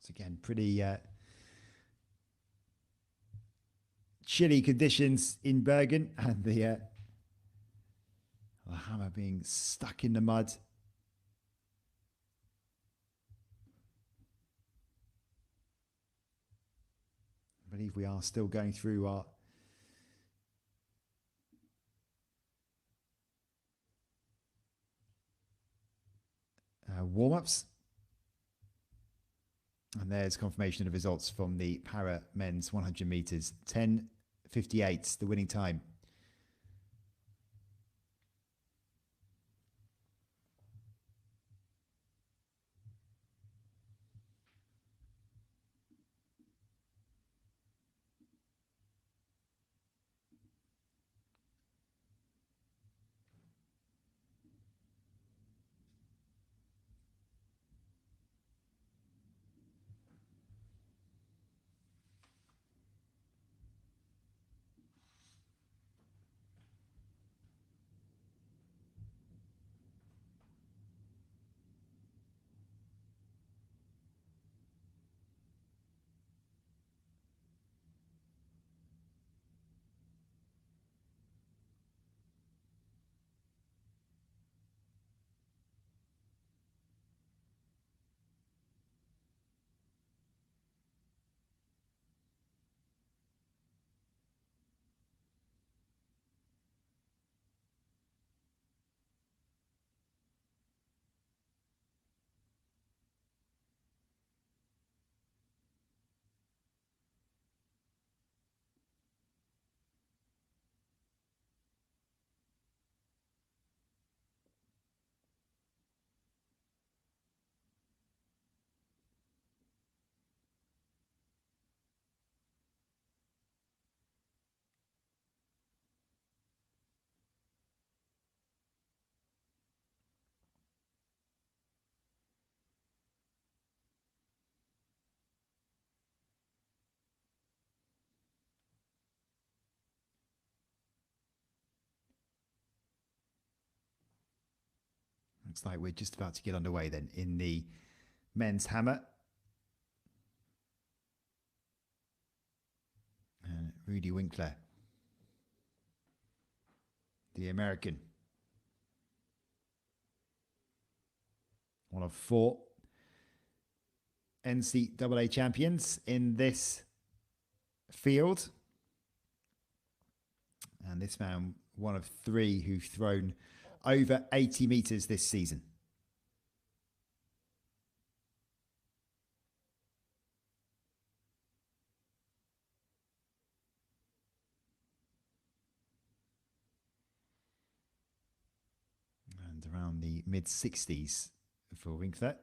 So again, pretty chilly conditions in Bergen, and the hammer being stuck in the mud. I believe we are still going through our warm-ups. And there's confirmation of the results from the para men's 100 meters. 10:58, the winning time. Looks like we're just about to get underway then in the men's hammer. And Rudy Winkler, the American, one of 4 NCAA champions in this field. And this man, one of 3 who've thrown over 80 meters this season. around the mid-60s for Winkler.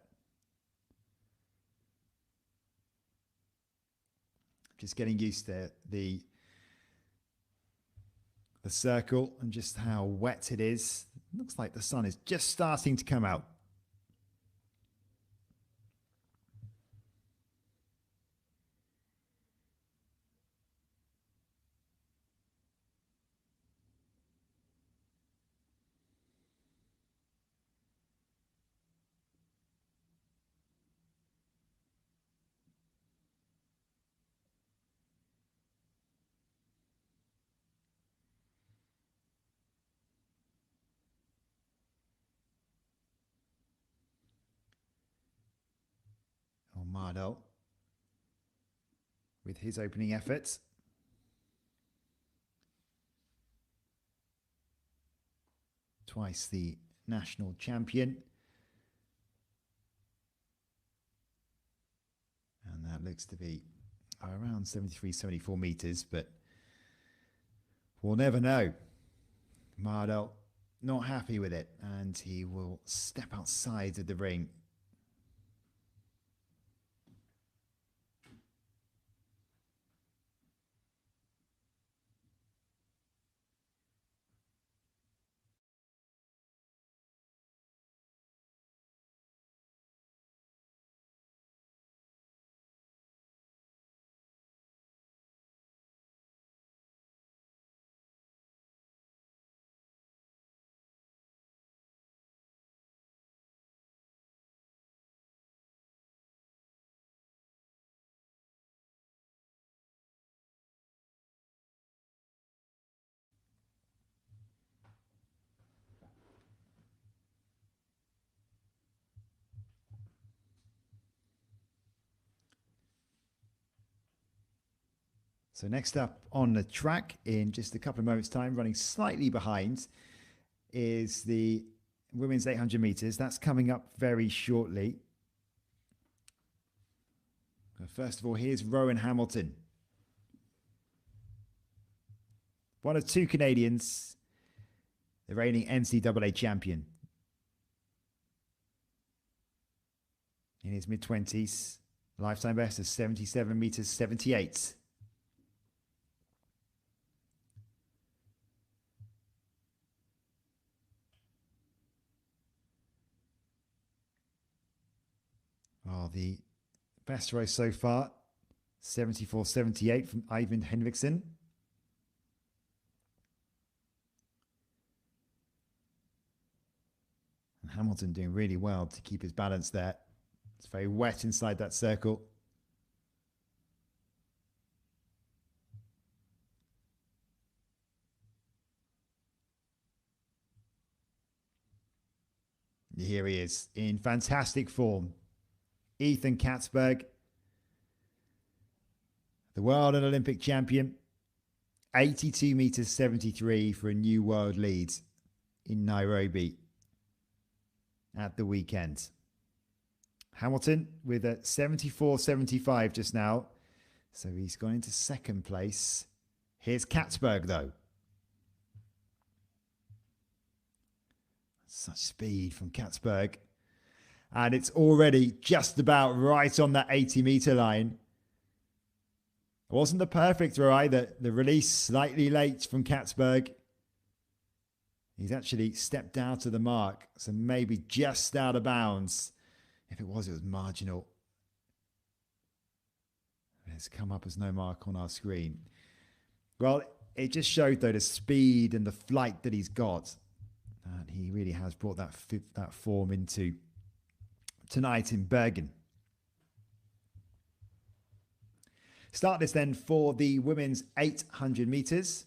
Just getting used to the circle and just how wet it is. Looks like the sun is just starting to come out. Mardo with his opening effort. Twice the national champion. And that looks to be around 73, 74 meters, but we'll never know. Mardo not happy with it, and he will step outside of the ring. So next up on the track in just a couple of moments' time, running slightly behind, is the women's 800 meters. That's coming up very shortly. But first of all, here's Rowan Hamilton. One of two Canadians, the reigning NCAA champion. In his mid-20s, lifetime best of 77 meters 78. Well, the best race so far, 74.78 from Ivan Henriksen. And Hamilton doing really well to keep his balance there. It's very wet inside that circle. Here he is in fantastic form. Ethan Katzberg, the world and Olympic champion, 82 meters 73 for a new world lead in Nairobi at the weekend. Hamilton with a 74.75 just now, so he's gone into second place. Here's Katzberg though. Such speed from Katzberg. And it's already just about right on that 80-meter line. It wasn't the perfect throw either. The release slightly late from Katzberg. He's actually stepped out of the mark, so maybe just out of bounds. If it was marginal. It's come up as no mark on our screen. Well, it just showed, though, the speed and the flight that he's got. And he really has brought that form into tonight in Bergen. Start this then for the women's 800 meters.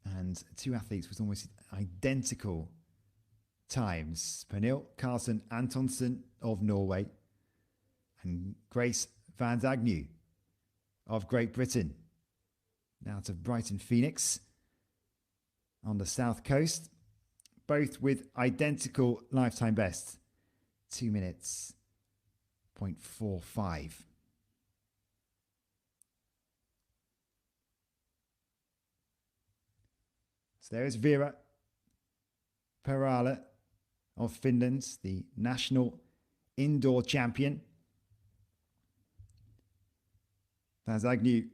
And two athletes with almost identical times. Pernille Carlsen Antonsen of Norway and Grace Van Agnew of Great Britain. Out of Brighton, Phoenix on the south coast. Both with identical lifetime bests. 2 minutes, 0.45. So there is Vera Perala of Finland, the national indoor champion. Vans Agnew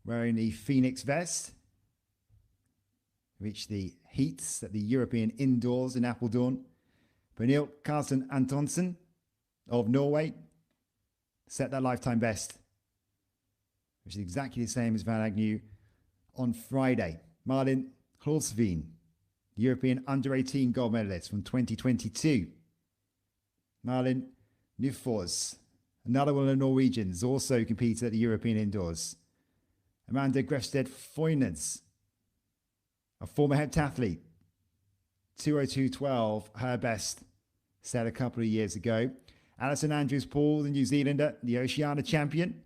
wearing the Phoenix vest. Reached the heats at the European indoors in Apeldoorn. Pernille Carlsen Antonsen of Norway set that lifetime best, which is exactly the same as Van Agnew on Friday. Marlin Hulsveen, the European under-18 gold medalist from 2022. Marlin Nyfors, another one of the Norwegians, also competed at the European indoors. Amanda Grefsted Foynens, a former heptathlete, 2:02.12, her best set a couple of years ago. Alison Andrews-Paul, the New Zealander, the Oceania champion.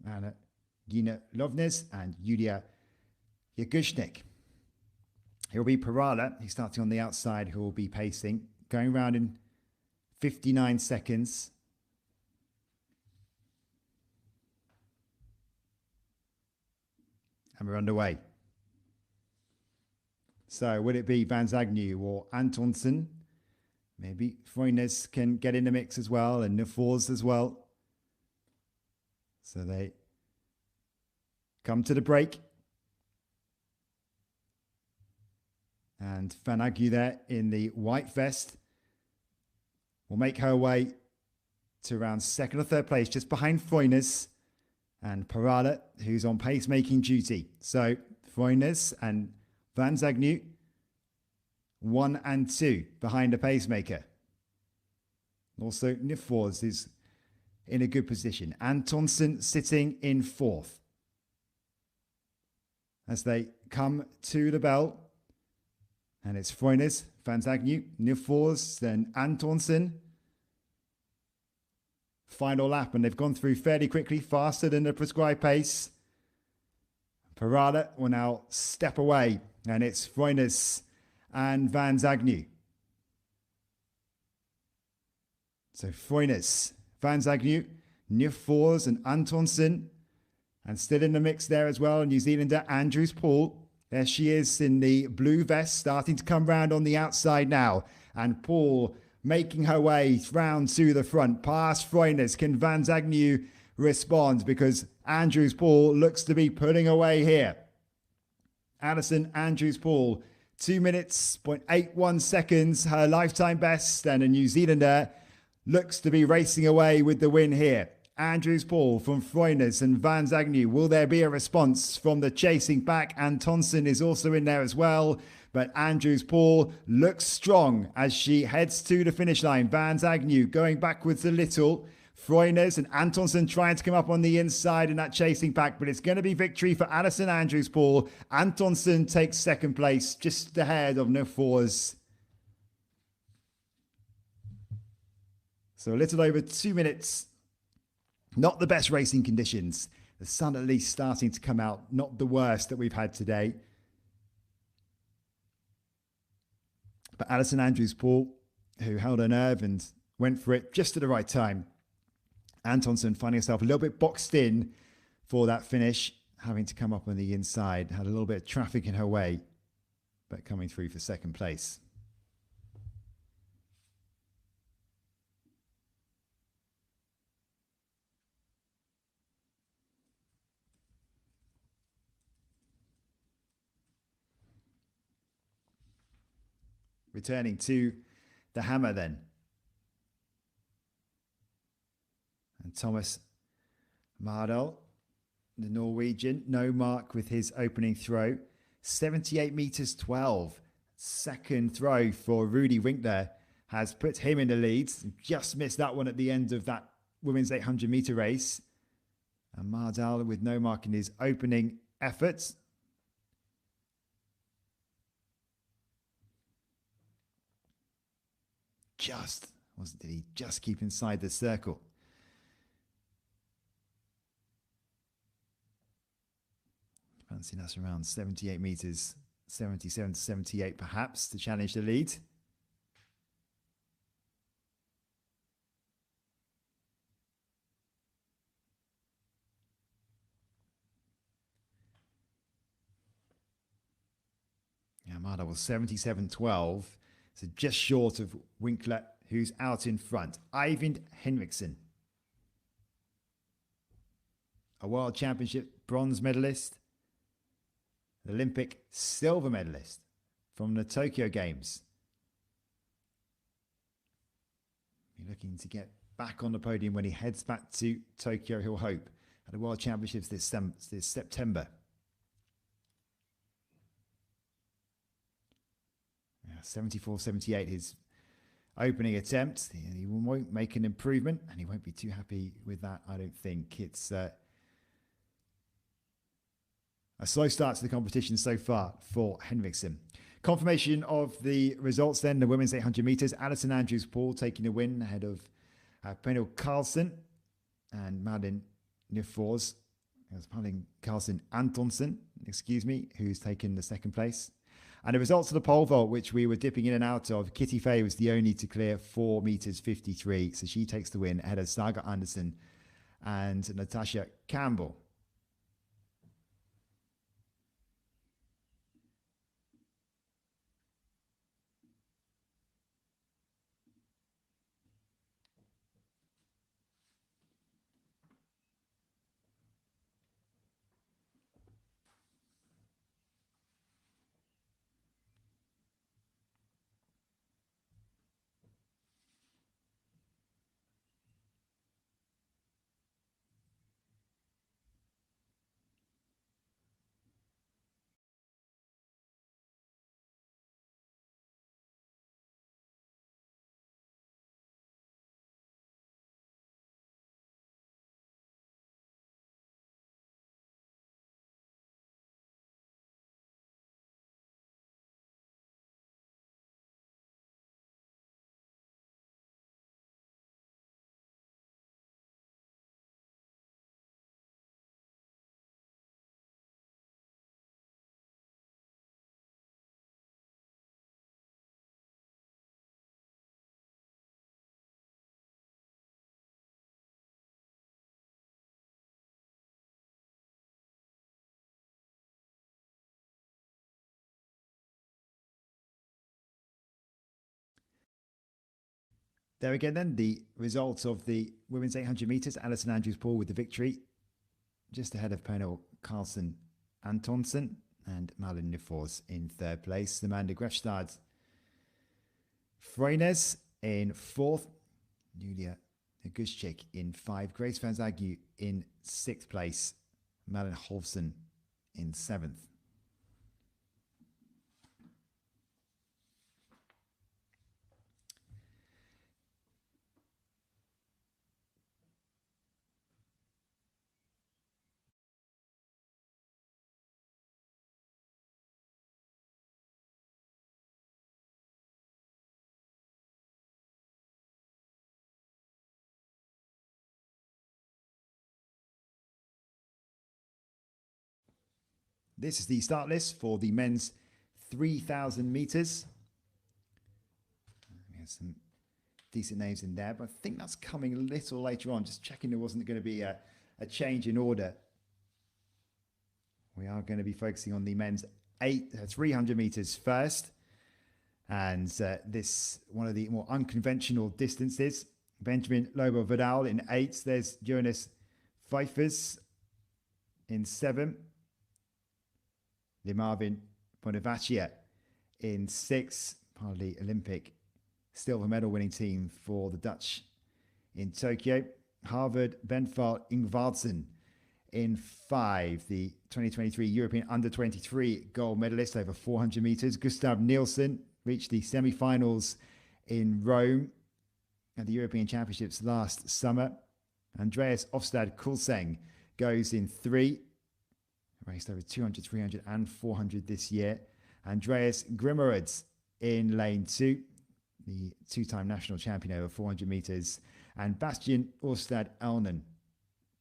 And Gina Lovnes and Yulia Yagushnik. It will be Perala, who's starting on the outside, who will be pacing, going around in 59 seconds. And we're underway. So would it be Vans Agnew or Antonsen? Maybe Foynes can get in the mix as well, and Nyfors as well. So they come to the break. And Van Agnew there in the white vest will make her way to around second or third place, just behind Foynes and Perala, who's on pacemaking duty. So Foynes and Vans Agnew, 1 and 2 behind a pacemaker. Also, Nyfors is in a good position. Antonsen sitting in 4th. As they come to the bell, and it's Foynes, Vans Agnew, Nyfors, then Antonsen. Final lap, and they've gone through fairly quickly, faster than the prescribed pace. Perala will now step away, and it's Foynes and Vans Agnew. So Foynes, Vans Agnew, Nyfors and Antonsen, and still in the mix there as well, New Zealander Andrews-Paul. There she is in the blue vest, starting to come round on the outside now. And Paul making her way round to the front, past Foynes. Can Vans Agnew respond? Because Andrews-Paul looks to be pulling away here. Alison Andrews-Paul, 2 minutes, 0.81 seconds, her lifetime best. And a New Zealander looks to be racing away with the win here. Andrews-Paul from Foynes and Vans Agnew. Will there be a response from the chasing pack? Antonsen is also in there as well. But Andrews-Paul looks strong as she heads to the finish line. Vans Agnew going backwards a little. Foynes and Antonsen trying to come up on the inside in that chasing pack. But it's going to be victory for Alison Andrews-Paul. Antonsen takes second place, just ahead of Nyfors. So a little over 2 minutes. Not the best racing conditions. The sun at least starting to come out. Not the worst that we've had today. But Alison Andrews-Paul, who held her nerve and went for it just at the right time. Antonsen finding herself a little bit boxed in for that finish, having to come up on the inside. Had a little bit of traffic in her way, but coming through for second place. Returning to the hammer then. And Thomas Mardal, the Norwegian, no mark with his opening throw. 78 meters 12. Second throw for Rudy Winkler has put him in the lead. Just missed that one at the end of that women's 800 meter race. And Mardal with no mark in his opening efforts. Did he just keep inside the circle? Fancy that's around 78 meters, 77 to 78 perhaps, to challenge the lead. Mada was 77.12. So just short of Winkler, who's out in front. Eivind Henriksen, a World Championship bronze medalist, an Olympic silver medalist from the Tokyo Games. He's looking to get back on the podium when he heads back to Tokyo, he'll hope, at the World Championships this September. 74.78 his opening attempt. He won't make an improvement, and he won't be too happy with that, I don't think. It's a slow start to the competition so far for Henriksen. Confirmation of the results then, the women's 800 metres. Alison Andrews-Paul taking the win ahead of Pernille Carlsen and Malin Nyfors. Malin Carlsen Antonsen, who's taken the second place. And the results of the pole vault, which we were dipping in and out of, Kitty Fay was the only to clear 4 meters 53. So she takes the win ahead of Saga Anderson and Natasha Campbell. There again then, the results of the women's 800 metres. Alison Andrews-Paul with the victory, just ahead of Pernille Carlsen Antonsen and Malin Nyfors in third place. Amanda Grefstad Freines in fourth. Julia Guschik in 5. Grace Van Zagu in 6th place. Malin Holfsen in 7th. This is the start list for the men's 3,000 metres. We have some decent names in there, but I think that's coming a little later on. Just checking there wasn't going to be a change in order. We are going to be focusing on the men's 300 metres first. And this, one of the more unconventional distances. Benjamin Lobo Vidal in 8. There's Jonas Pfeiffers in 7. Marvin Bonavaccia in 6, part of the Olympic silver medal winning team for the Dutch in Tokyo. Harvard Benfal Ingvardsen in 5, the 2023 European Under-23 gold medalist over 400 meters. Gustav Nielsen reached the semi-finals in Rome at the European Championships last summer. Andreas Ofstad Kulseng goes in 3. Raced over 200, 300 and 400 this year. Andreas Grimmerudz in lane 2, the 2-time national champion over 400 meters. And Bastian Orstad Elnen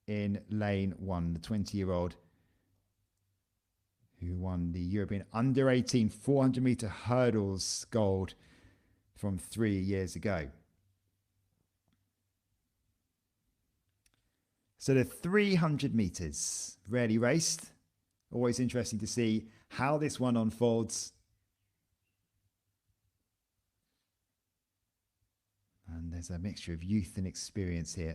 in lane 1, the 20-year-old who won the European under-18 400 meter hurdles gold from 3 years ago. So the 300 meters, rarely raced. Always interesting to see how this one unfolds. There's a mixture of youth and experience here.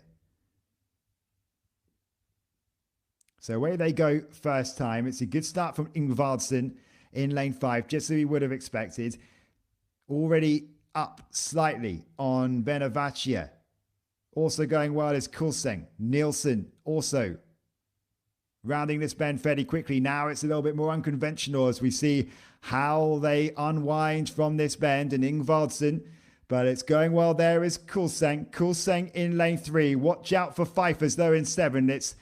So away they go first time. It's a good start from Ingvardsson in lane 5, just as we would have expected. Already up slightly on Benavacia. Also going well is Kulseng. Nielsen also rounding this bend fairly quickly. Now it's a little bit more unconventional as we see how they unwind from this bend, and Ingvardsson, but it's going well there is Kulseng. Kulseng in lane 3. Watch out for Pfeiffers though in 7. It's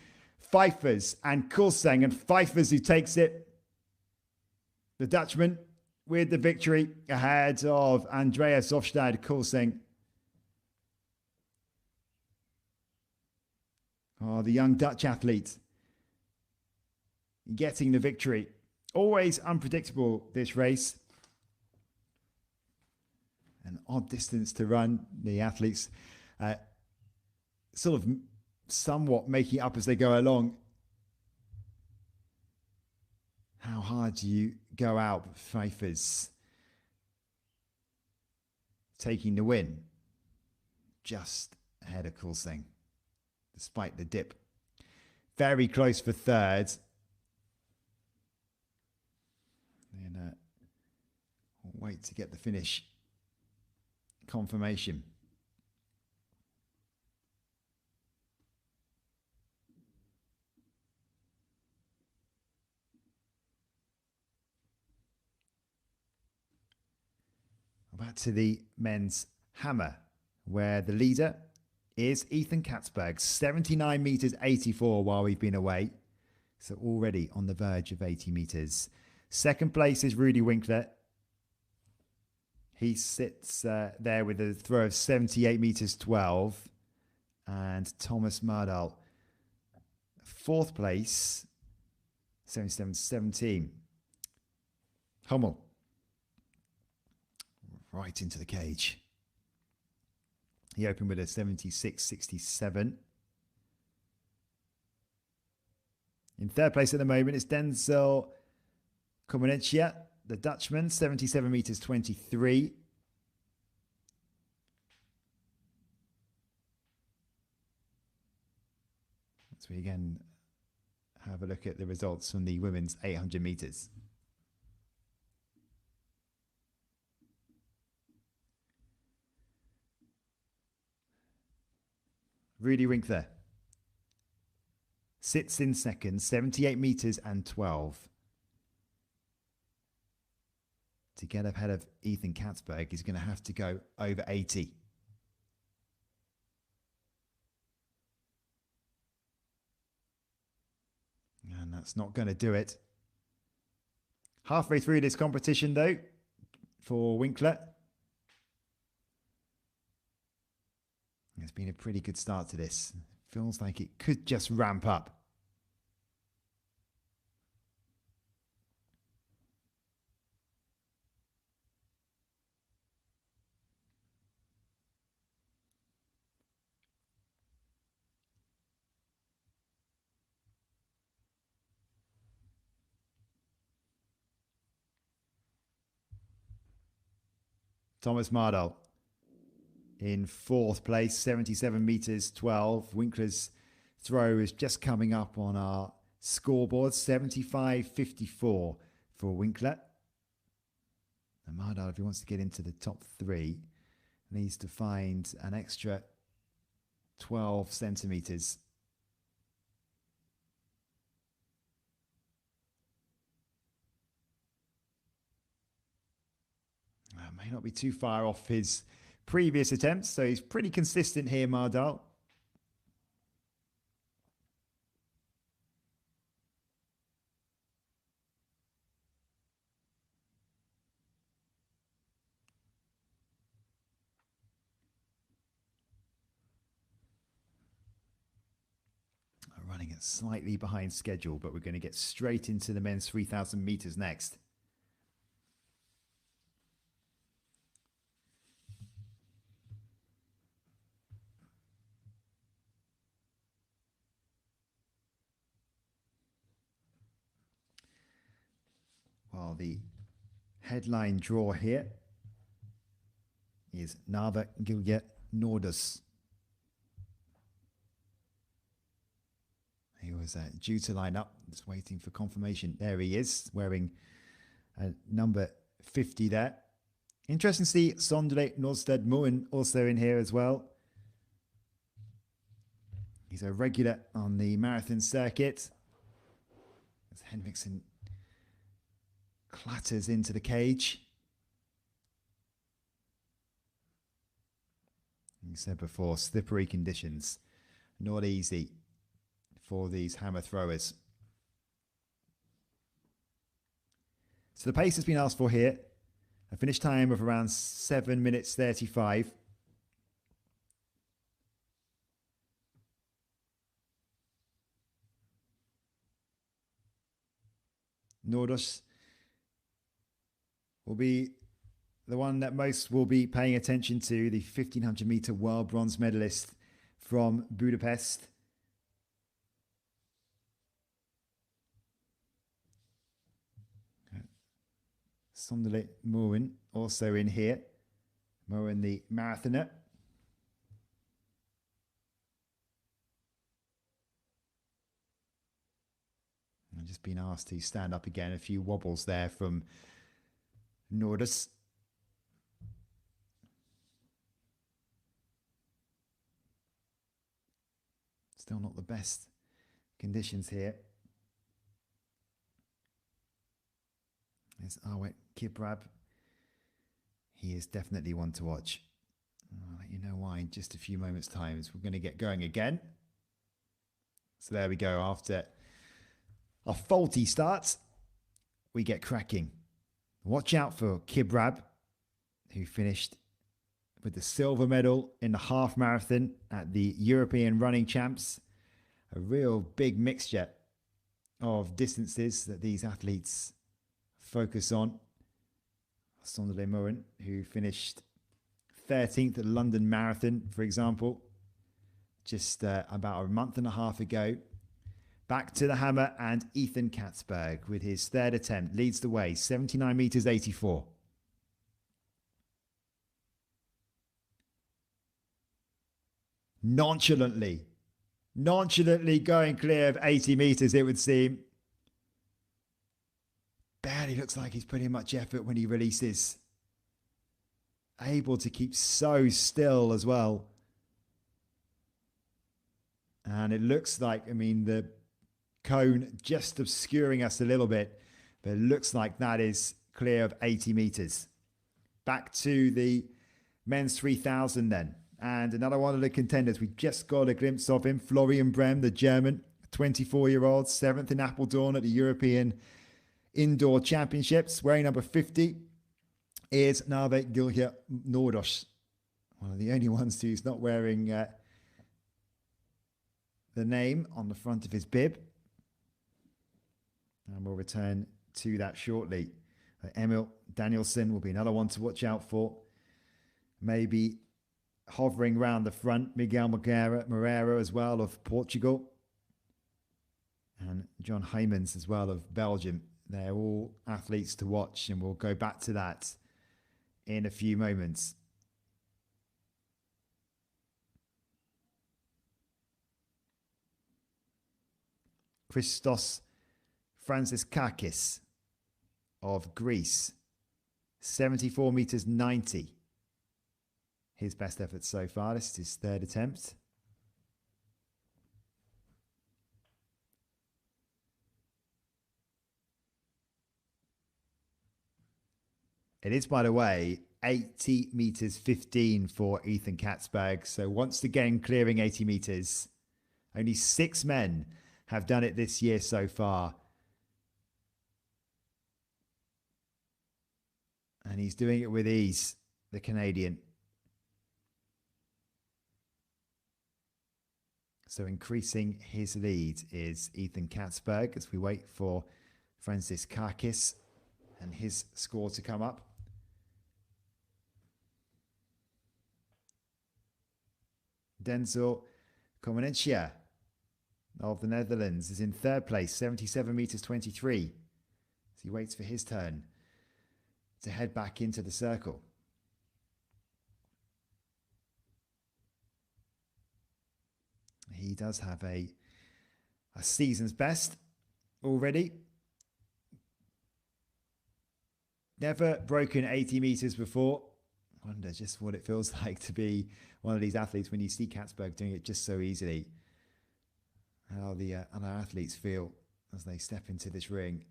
Pfeiffers and Kulseng, and Pfeiffers who takes it. The Dutchman with the victory ahead of Andreas Hofstad. Kulseng. Oh, the young Dutch athlete getting the victory. Always unpredictable, this race. An odd distance to run. The athletes sort of somewhat making it up as they go along. How hard do you go out? Pfeiffers taking the win. Just ahead of Kulseng, despite the dip. Very close for third. And we'll wait to get the finish confirmation. Back to the men's hammer, where the leader is Ethan Katzberg, 79 meters 84 while we've been away. So already on the verge of 80 meters. Second place is Rudy Winkler. He sits there with a throw of 78 meters 12. And Thomas Mardal, fourth place, 77-17. Hummel, right into the cage. He opened with a 76-67. In third place at the moment is Denzel Comenencia, the Dutchman, 77 meters 23. So we again have a look at the results from the women's 800 meters. Rudy Winkler sits in second, 78 meters and 12. To get ahead of Ethan Katzberg, he's going to have to go over 80. And that's not going to do it. Halfway through this competition, though, for Winkler. It's been a pretty good start to this. Feels like it could just ramp up. Thomas Mardal in fourth place, 77 meters 12. Winkler's throw is just coming up on our scoreboard, 75.54 for Winkler. And Mardal, if he wants to get into the top 3, needs to find an extra 12 centimeters. May not be too far off his previous attempts, so he's pretty consistent here, Mardal. Running it slightly behind schedule, but we're going to get straight into the men's 3,000 meters next. Well, the headline draw here is Narva Gilje Nordus. He was due to line up, just waiting for confirmation. There he is, wearing number 50 there. Interesting to see Sondre Norsted Mohn also in here as well. He's a regular on the marathon circuit. As Henriksen clatters into the cage. You said before, slippery conditions. Not easy for these hammer throwers. So the pace has been asked for here. A finish time of around 7 minutes 35. Nordos will be the one that most will be paying attention to, the 1500 meter world bronze medalist from Budapest. Sondre Mohn also in here. Mohn, the marathoner. I've just been asked to stand up again. A few wobbles there from Nordus. Still not the best conditions here. There's Arwet Kiprab. He is definitely one to watch. I'll let you know why in just a few moments' time. We're going to get going again. So there we go. After a faulty start, we get cracking. Watch out for Kiprab, who finished with the silver medal in the half marathon at the European Running Champs. A real big mixture of distances that these athletes focus on. Sondre Mohn, who finished 13th at the London Marathon, for example, just about a month and a half ago. Back to the hammer, and Ethan Katzberg with his third attempt leads the way, 79 meters 84. Nonchalantly going clear of 80 meters, it would seem. Barely looks like he's putting much effort when he releases. Able to keep so still as well. And it looks like, I mean, the cone just obscuring us a little bit, but it looks like that is clear of 80 meters. Back to the men's 3000 then. And another one of the contenders, we just got a glimpse of him, Florian Brem, the German, 24-year-old, 7th in Apeldoorn at the European Indoor Championships. Wearing number 50 is Narve Gilja Nordos, one of the only ones who's not wearing the name on the front of his bib. And we'll return to that shortly. Emil Danielson will be another one to watch out for. Maybe hovering around the front, Miguel Moreira as well of Portugal. And John Heymans as well of Belgium. They're all athletes to watch, and we'll go back to that in a few moments. Christos Franziskakis of Greece, 74 meters 90. His best effort so far. This is his third attempt. It is, by the way, 80 meters 15 for Ethan Katzberg. So once again, clearing 80 meters. Only 6 men have done it this year so far. And he's doing it with ease, the Canadian. So increasing his lead is Ethan Katzberg as we wait for Francis Kakis and his score to come up. Denzel Comenencia of the Netherlands is in third place, 77 meters 23. As he waits for his turn to head back into the circle. He does have a season's best already. Never broken 80 meters before. Wonder just what it feels like to be one of these athletes when you see Katzberg doing it just so easily. How the other athletes feel as they step into this ring.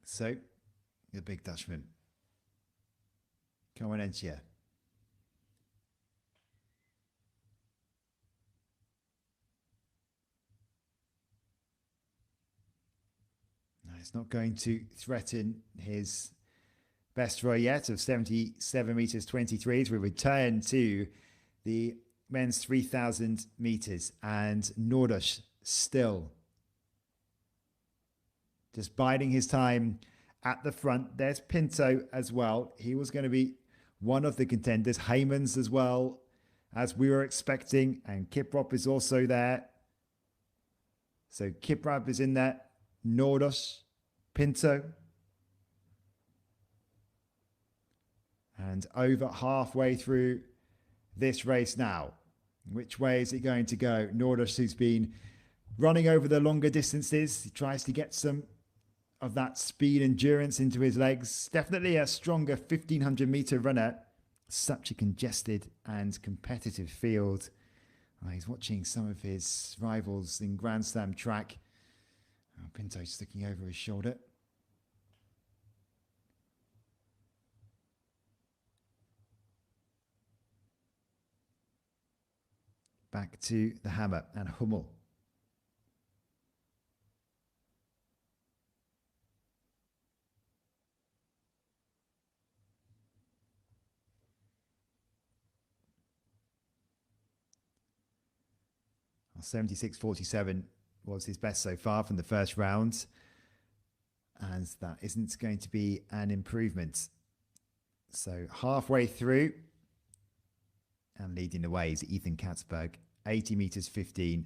So, the big Dutchman. Come on, Entia. No, it's not going to threaten his best row yet of 77 meters 23 as we return to the men's 3,000 meters, and Nordisch still just biding his time at the front. There's Pinto as well. He was going to be one of the contenders. Heymans as well, as we were expecting. And Kiprop is also there. So Kiprop is in there. Nordisch, Pinto. And over halfway through this race now. Which way is it going to go? Nordisch, who's been running over the longer distances. He tries to get some of that speed endurance into his legs. Definitely a stronger 1,500 meter runner. Such a congested and competitive field. He's watching some of his rivals in Grand Slam track. Pinto's looking over his shoulder. Back to the hammer and Hummel. Well, 76.47 was his best so far from the first round. And that isn't going to be an improvement. So halfway through and leading the way is Ethan Katzberg, 80 meters 15.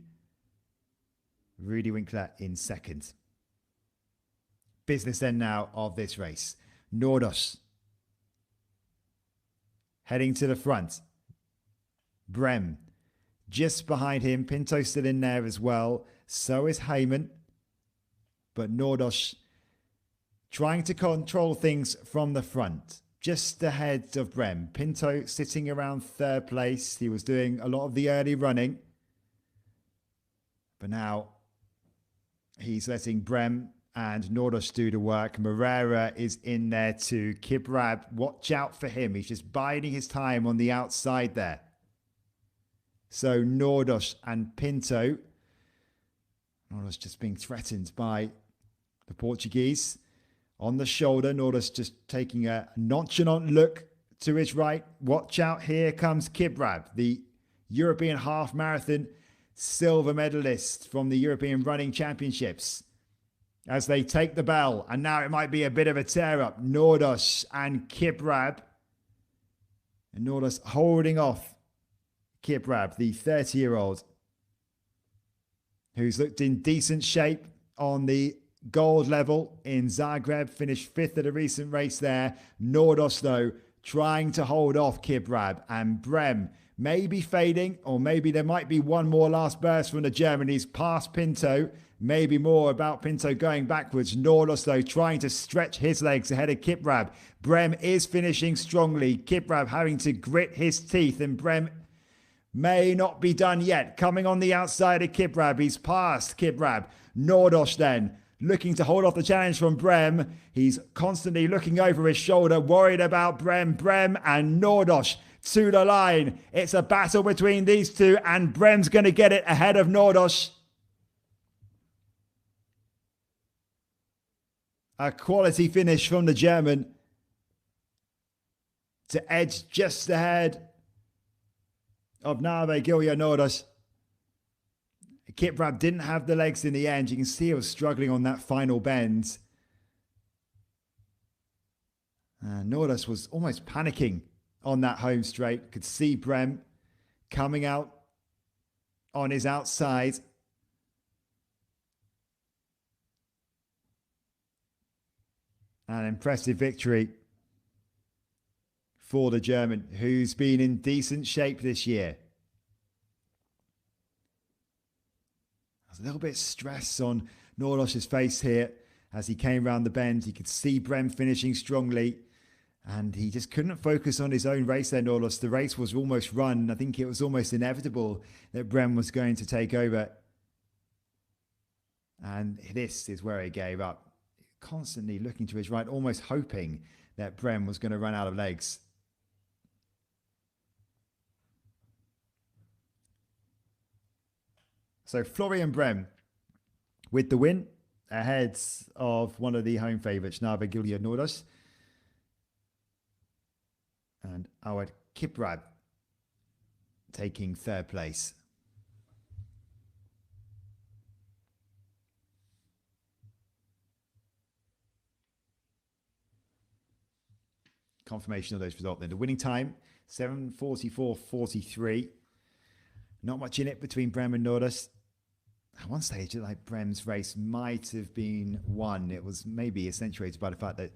Rudy Winkler in second. Business end now of this race. Nordisch heading to the front. Brem just behind him. Pinto still in there as well. So is Heyman. But Nordisch trying to control things from the front. Just ahead of Brem. Pinto sitting around third place. He was doing a lot of the early running. But now he's letting Brem and Nordisch do the work. Moreira is in there too. Kiprab, watch out for him. He's just biding his time on the outside there. So Nordisch and Pinto. Nordisch just being threatened by the Portuguese. On the shoulder, Nordisch just taking a nonchalant look to his right. Watch out, here comes Kiprab, the European half marathon silver medalist from the European Running Championships. As they take the bell, and now it might be a bit of a tear up. Nordisch and Kiprab. And Nordisch holding off Kiprab, the 30-year-old, who's looked in decent shape on the gold level in Zagreb, finished fifth at a recent race there. Nordisch, though, trying to hold off Kiprab, and Brem maybe fading, or maybe there might be one more last burst from the German. He's past Pinto, maybe more about Pinto going backwards. Nordisch, though, trying to stretch his legs ahead of Kiprab. Brem is finishing strongly. Kiprab having to grit his teeth, and Brem may not be done yet. Coming on the outside of Kiprab, he's past Kiprab. Nordisch then looking to hold off the challenge from Brem. He's constantly looking over his shoulder, worried about Brem. Brem and Nordisch to the line. It's a battle between these two, and Brem's going to get it ahead of Nordisch. A quality finish from the German to edge just ahead of Nave Gilja Nordisch. Kiprab didn't have the legs in the end. You can see he was struggling on that final bend. Nordisch was almost panicking on that home straight. Could see Brem coming out on his outside. An impressive victory for the German, who's been in decent shape this year. There's a little bit of stress on Nordosh's face here as he came round the bend. You could see Brem finishing strongly, and he just couldn't focus on his own race there, Nordosh. The race was almost run. I think it was almost inevitable that Brem was going to take over. And this is where he gave up, constantly looking to his right, almost hoping that Brem was going to run out of legs. So Florian Brem with the win ahead of one of the home favourites, Narva-Gilja Nordos. And Awad Kiprab taking third place. Confirmation of those results then. The winning time, 7:44.43. Not much in it between Brem and Nordos. At one stage, like Brem's race might have been won. It was maybe accentuated by the fact that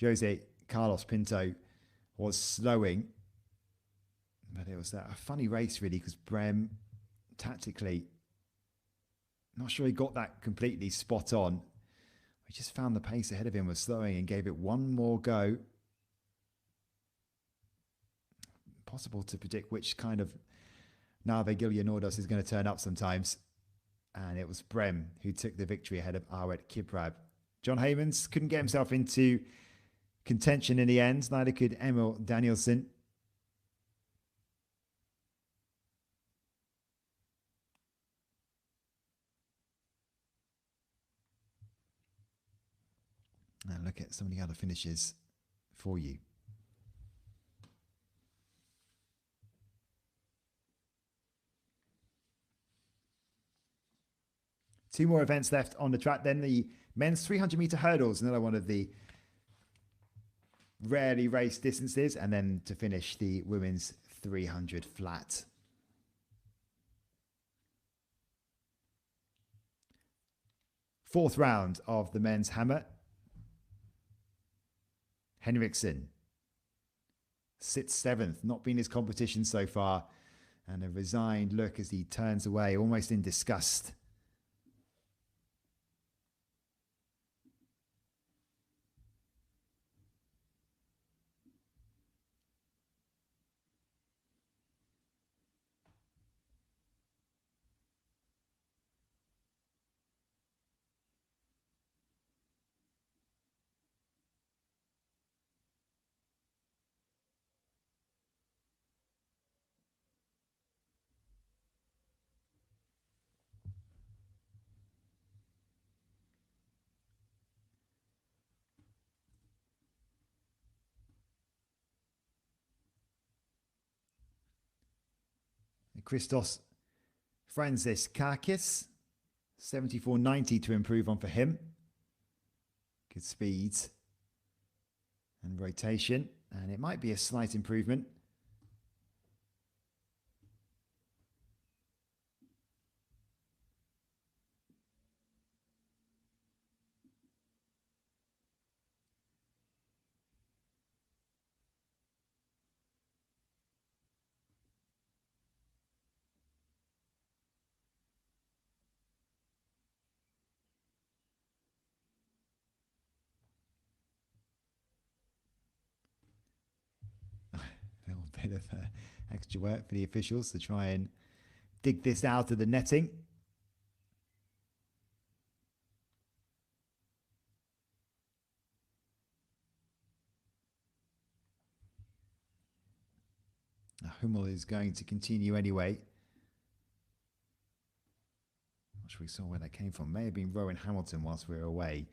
Jose Carlos Pinto was slowing. But it was a funny race, really, because Brem, tactically, not sure he got that completely spot on. He just found the pace ahead of him was slowing and gave it one more go. Possible to predict which kind of Narva-Gilja Nordos is going to turn up sometimes. And it was Brem who took the victory ahead of Awad Kiprab. John Heymans couldn't get himself into contention in the end. Neither could Emil Danielsen. And look at some of the other finishes for you. Two more events left on the track. Then the men's 300-meter hurdles, another one of the rarely raced distances. And then to finish, the women's 300 flat. Fourth round of the men's hammer. Henriksen sits seventh, not been his competition so far. And a resigned look as he turns away, almost in disgust. Christos Franziskakis, 74.90 to improve on for him. Good speed and rotation, and it might be a slight improvement. Bit of extra work for the officials to try and dig this out of the netting. Hummel is going to continue anyway. Not sure we saw where that came from. May have been Rowan Hamilton whilst we were away,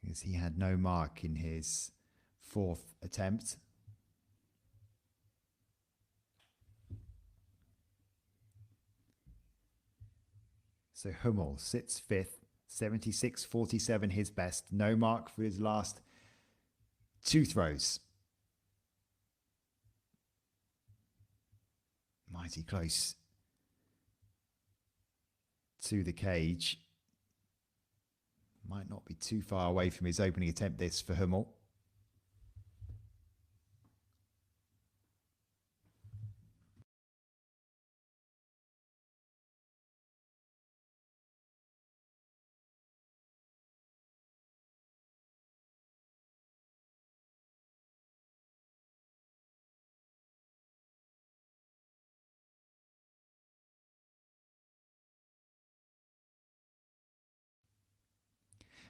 because he had no mark in his fourth attempt. So Hummel sits fifth, 76.47 his best. No mark for his last two throws. Mighty close to the cage. Might not be too far away from his opening attempt this for Hummel.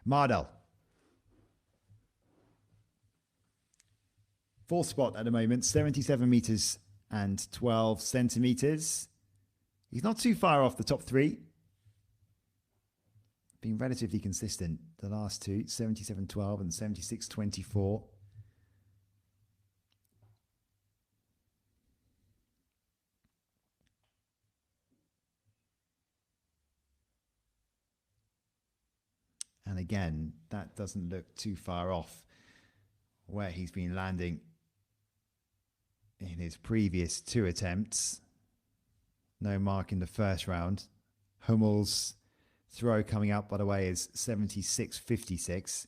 Mardell. Fourth spot at the moment, 77 meters and 12 centimeters. He's not too far off the top three. Been relatively consistent the last two, 77.12 and 76.24. And again, that doesn't look too far off where he's been landing in his previous two attempts. No mark in the first round. Hummel's throw coming up, by the way, is 76.56.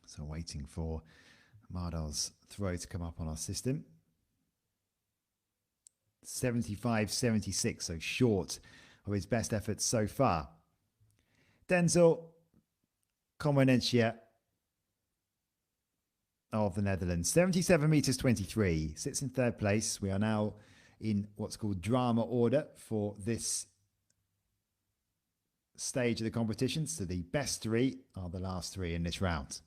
So waiting for Mardell's throw to come up on our system. 75.76, so short of his best efforts so far. Denzel Comenentia of the Netherlands, 77 meters 23, sits in third place. We are now in what's called drama order for this stage of the competition. So the best three are the last three in this round.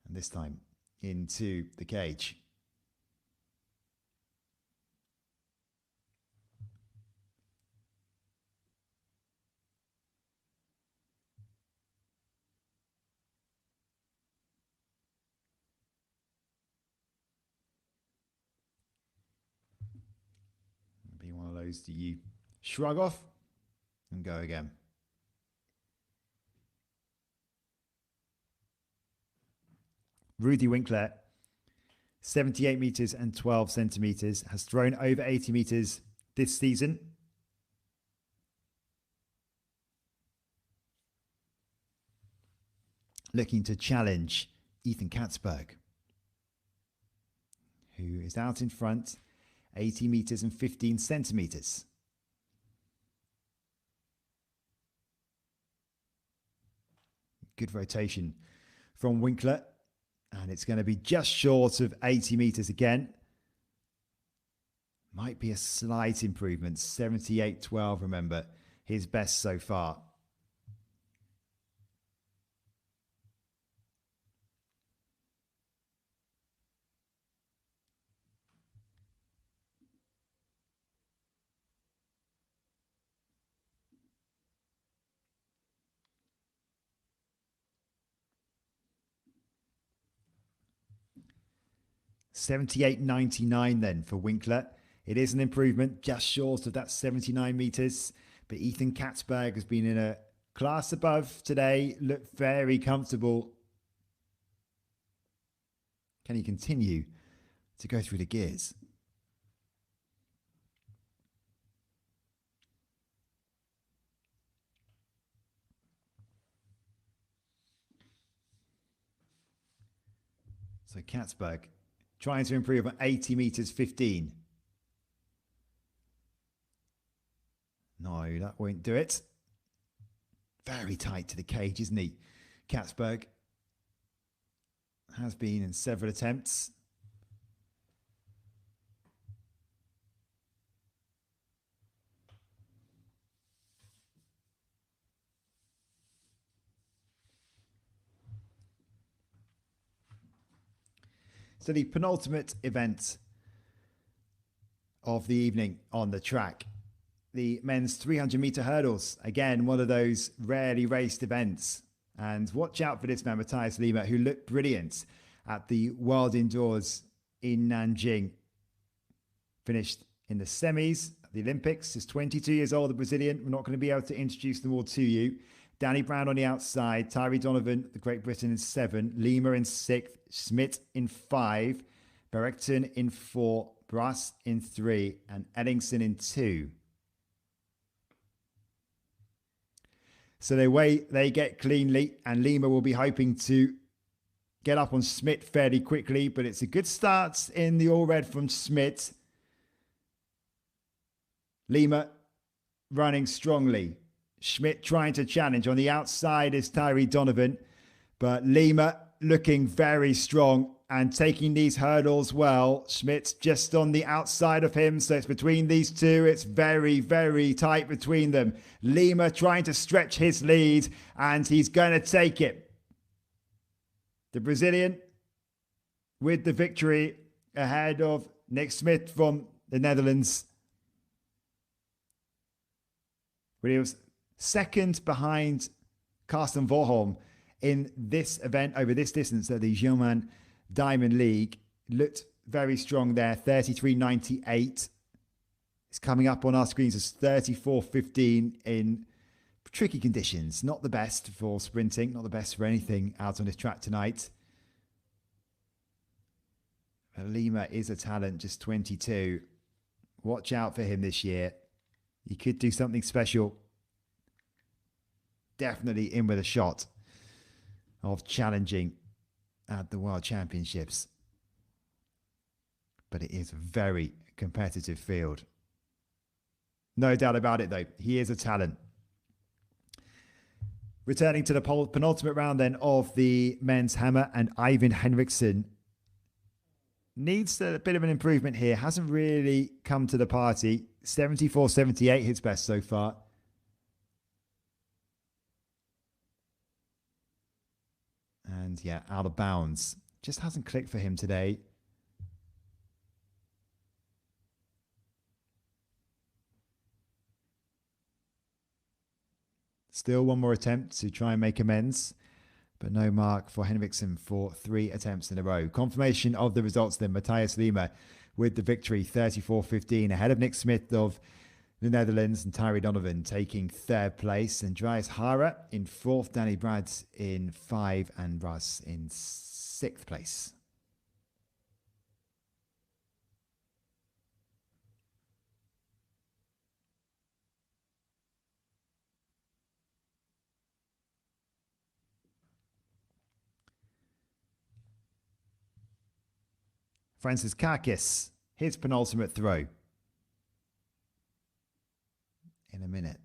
And this time into the cage. Be one of those that you shrug off and go again. Rudy Winkler, 78 meters and 12 centimeters, has thrown over 80 meters this season. Looking to challenge Ethan Katzberg, who is out in front, 80 meters and 15 centimeters. Good rotation from Winkler. And it's going to be just short of 80 meters again. Might be a slight improvement. 78.12, remember, his best so far. $78.99 then for Winkler. It is an improvement, just short of that 79 meters. But Ethan Katzberg has been in a class above today, looked very comfortable. Can he continue to go through the gears? So Katzberg trying to improve on 80 meters 15. No, that won't do it. Very tight to the cage, isn't he? Katzberg has been in several attempts. So the penultimate event of the evening on the track, the men's 300 meter hurdles. Again, one of those rarely raced events. And watch out for this man, Matthias Lima, who looked brilliant at the World Indoors in Nanjing. Finished in the semis at the Olympics. He's 22 years old, the Brazilian. We're not going to be able to introduce them all to you. Danny Brown on the outside. Tyree Donovan, the Great Britain, in 7. Lima in 6th. Schmidt in 5. Bergen in 4. Brass in 3. And Eddingson in 2. So they get cleanly, and Lima will be hoping to get up on Schmidt fairly quickly, but it's a good start in the all red from Schmidt. Lima running strongly. Schmidt trying to challenge. On the outside is Tyree Donovan, but Lima looking very strong and taking these hurdles well. Schmidt just on the outside of him, so it's between these two. It's very, very tight between them. Lima trying to stretch his lead, and he's going to take it. The Brazilian with the victory ahead of Nick Smith from the Netherlands. But he was second behind Karsten Warholm in this event over this distance at the German Diamond League. Looked very strong there, 33.98. It's coming up on our screens as 34.15 in tricky conditions. Not the best for sprinting, not the best for anything out on this track tonight. But Lima is a talent, just 22. Watch out for him this year. He could do something special. Definitely in with a shot of challenging at the World Championships. But it is a very competitive field. No doubt about it, though. He is a talent. Returning to the penultimate round then of the men's hammer, and Ivan Henriksson needs a bit of an improvement here. Hasn't really come to the party. 74.78 his best so far. And yeah, out of bounds. Just hasn't clicked for him today. Still one more attempt to try and make amends, but no mark for Henriksson for 3 attempts in a row. Confirmation of the results then. Matthias Lima with the victory, 34.15, ahead of Nick Smith of the Netherlands, and Tyree Donovan taking 3rd place. Andreas Hara in 4th, Danny Brad in 5, and Russ in 6th place. Francis Kakis, his penultimate throw. In a minute.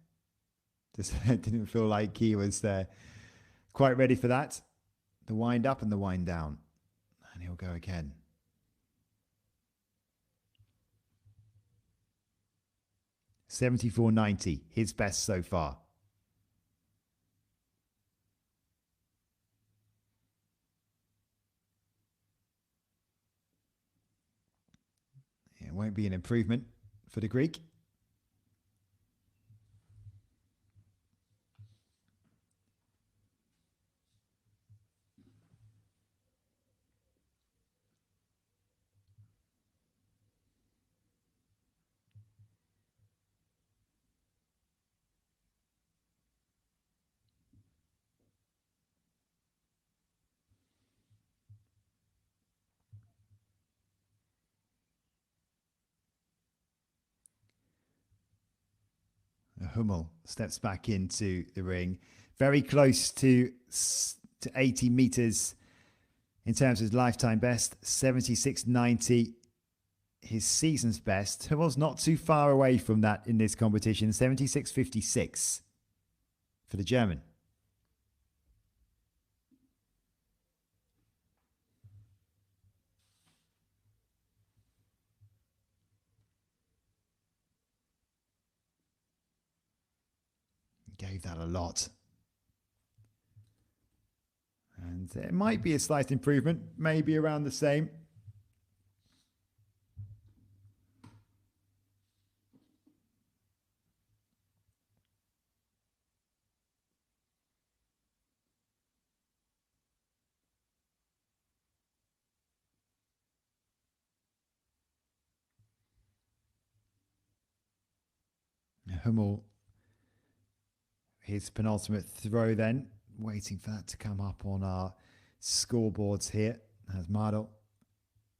Just didn't feel like he was quite ready for that. The wind up and the wind down. And he'll go again. $74.90, his best so far. It won't be an improvement for the Greek. Hummel steps back into the ring, very close to 80 meters in terms of his lifetime best, 76.90, his season's best. Hummel's not too far away from that in this competition, 76.56 for the German. Gave that a lot. And it might be a slight improvement, maybe around the same. Hummel his penultimate throw then. Waiting for that to come up on our scoreboards here as Mardel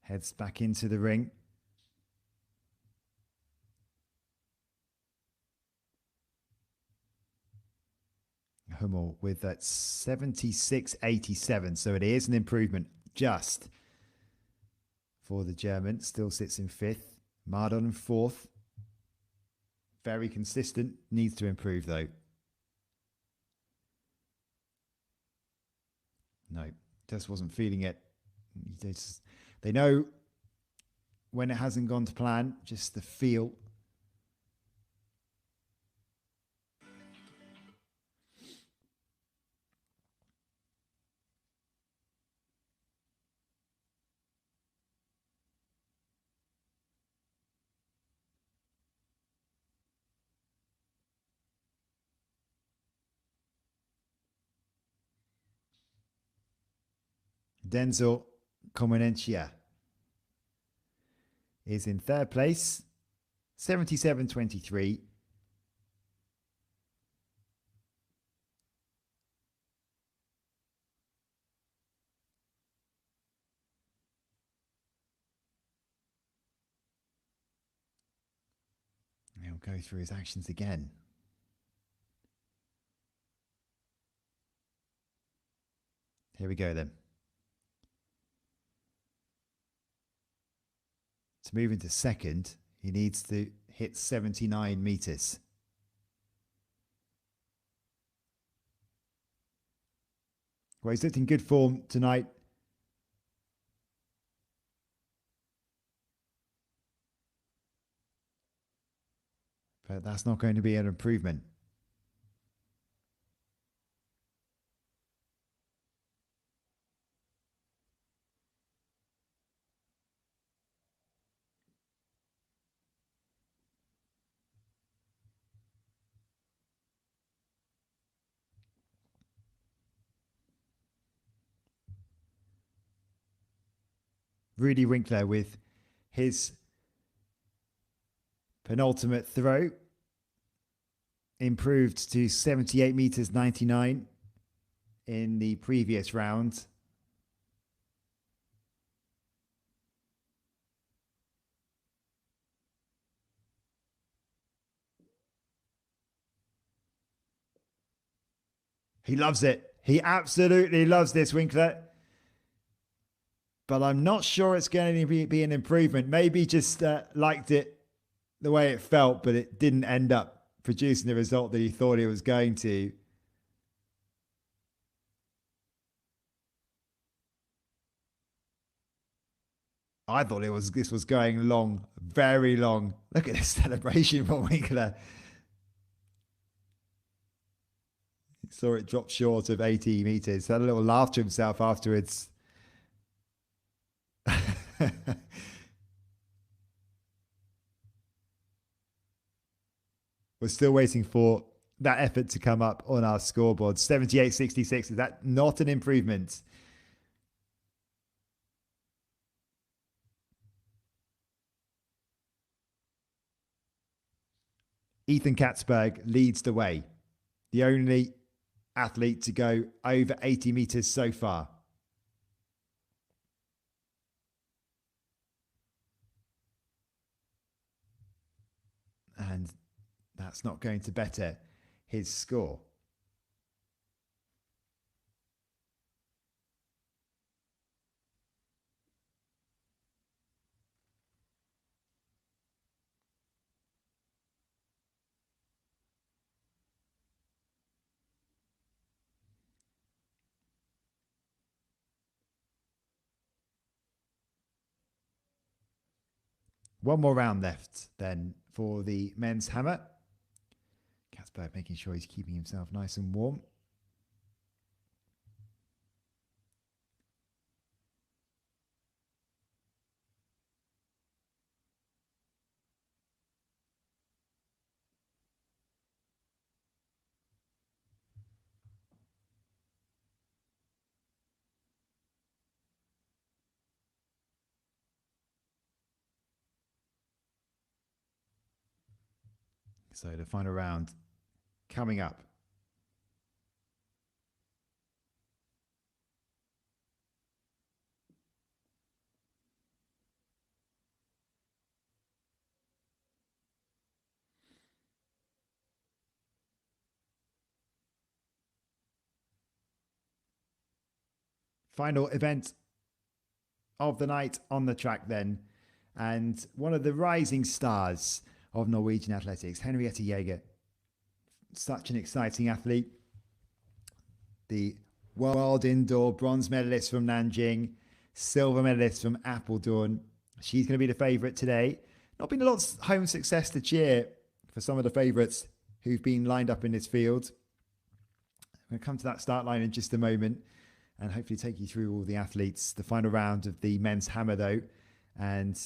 heads back into the ring. Hummel with that 76.87. So it is an improvement just for the German. Still sits in fifth. Mardel in fourth. Very consistent. Needs to improve though. No, just wasn't feeling it. They know when it hasn't gone to plan, just the feel. Denzel Comenencia is in third place, 77.23. He'll go through his actions again. Here we go then. To move into second, he needs to hit 79 meters. Well, he's looked in good form tonight. But that's not going to be an improvement. Rudy Winkler with his penultimate throw. Improved to 78 meters 99 in the previous round. He loves it. He absolutely loves this, Winkler. But I'm not sure it's going to be an improvement. Maybe just liked it the way it felt, but it didn't end up producing the result that he thought it was going to. I thought this was going long, very long. Look at this celebration from Winkler. He saw it drop short of 80 meters. Had a little laugh to himself afterwards. We're still waiting for that effort to come up on our scoreboard. 78.66. Is that not an improvement? Ethan Katzberg leads the way. The only athlete to go over 80 meters so far. And that's not going to better his score. One more round left then for the men's hammer. Katzberg making sure he's keeping himself nice and warm. So the final round coming up. Final event of the night on the track then. And one of the rising stars of Norwegian athletics, Henriette Jaeger. Such an exciting athlete. The world indoor bronze medalist from Nanjing, silver medalist from Apeldoorn. She's going to be the favourite today. Not been a lot of home success to cheer for some of the favourites who've been lined up in this field. I'm going to come to that start line in just a moment and hopefully take you through all the athletes. The final round of the men's hammer though. And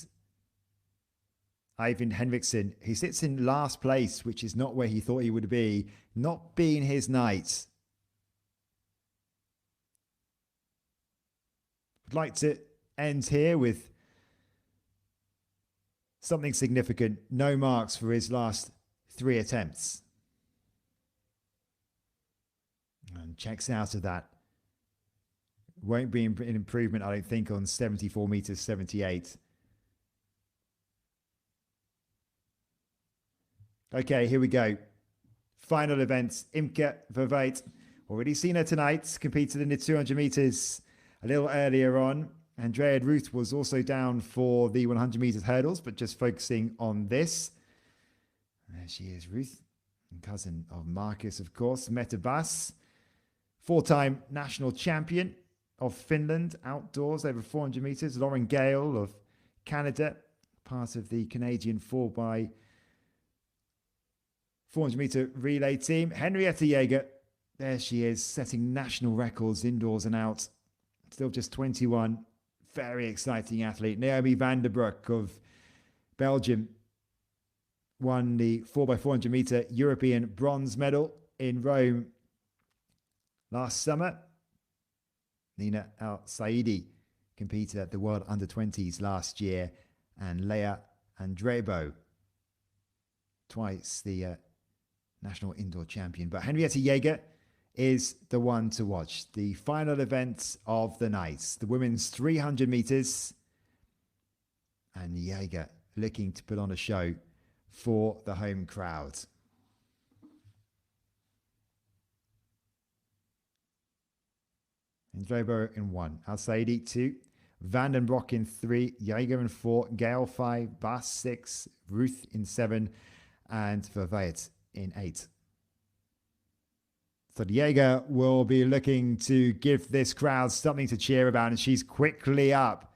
Eivind Henriksen, who sits in last place, which is not where he thought he would be, not being his night. I'd like to end here with something significant. No marks for his last 3 attempts. And checks out of that. Won't be an improvement, I don't think, on 74 meters 78. Okay, here we go. Final events. Imke Verweit. Already seen her tonight. Competed in the 200 meters a little earlier on. Andrea Ruth was also down for the 100 meters hurdles, but just focusing on this. There she is, Ruth. And cousin of Marcus, of course. Mette Bass. 4-time national champion of Finland outdoors over 400 meters. Lauren Gale of Canada, part of the Canadian 4x400 meter relay team. Henriette Jaeger, there she is, setting national records indoors and out. Still just 21. Very exciting athlete. Naomi van der Broek of Belgium won the 4x400 meter European bronze medal in Rome last summer. Nina Al Saidi competed at the World Under-20s last year. And Leah Andrebo, twice the national indoor champion. But Henriette Jaeger is the one to watch. The final event of the night, the women's 300 meters. And Jaeger looking to put on a show for the home crowd. Andrebo in 1, Al Saidi 2, Van den Broek in 3, Jaeger in 4, Gale 5, Bass 6, Ruth in 7, and Verweit in 8. So Jaeger will be looking to give this crowd something to cheer about, and she's quickly up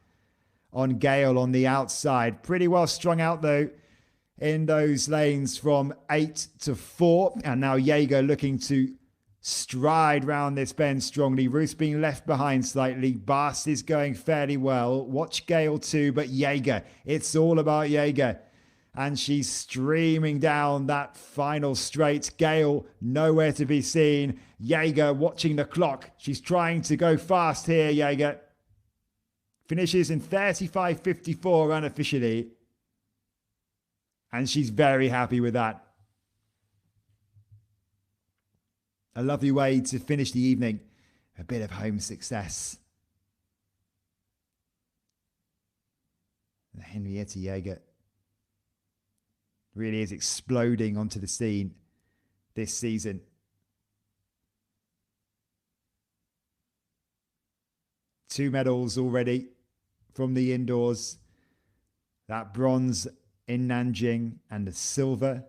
on Gale on the outside. Pretty well strung out though in those lanes from 8 to 4, and now Jaeger looking to stride round this bend strongly. Ruth's being left behind slightly. Bass is going fairly well. Watch Gale too, but Jaeger, it's all about Jaeger. And she's streaming down that final straight. Gale nowhere to be seen. Jaeger watching the clock. She's trying to go fast here, Jaeger. Finishes in 35.54 unofficially. And she's very happy with that. A lovely way to finish the evening. A bit of home success. Henriette Jaeger really is exploding onto the scene this season. Two medals already from the indoors. That bronze in Nanjing and the silver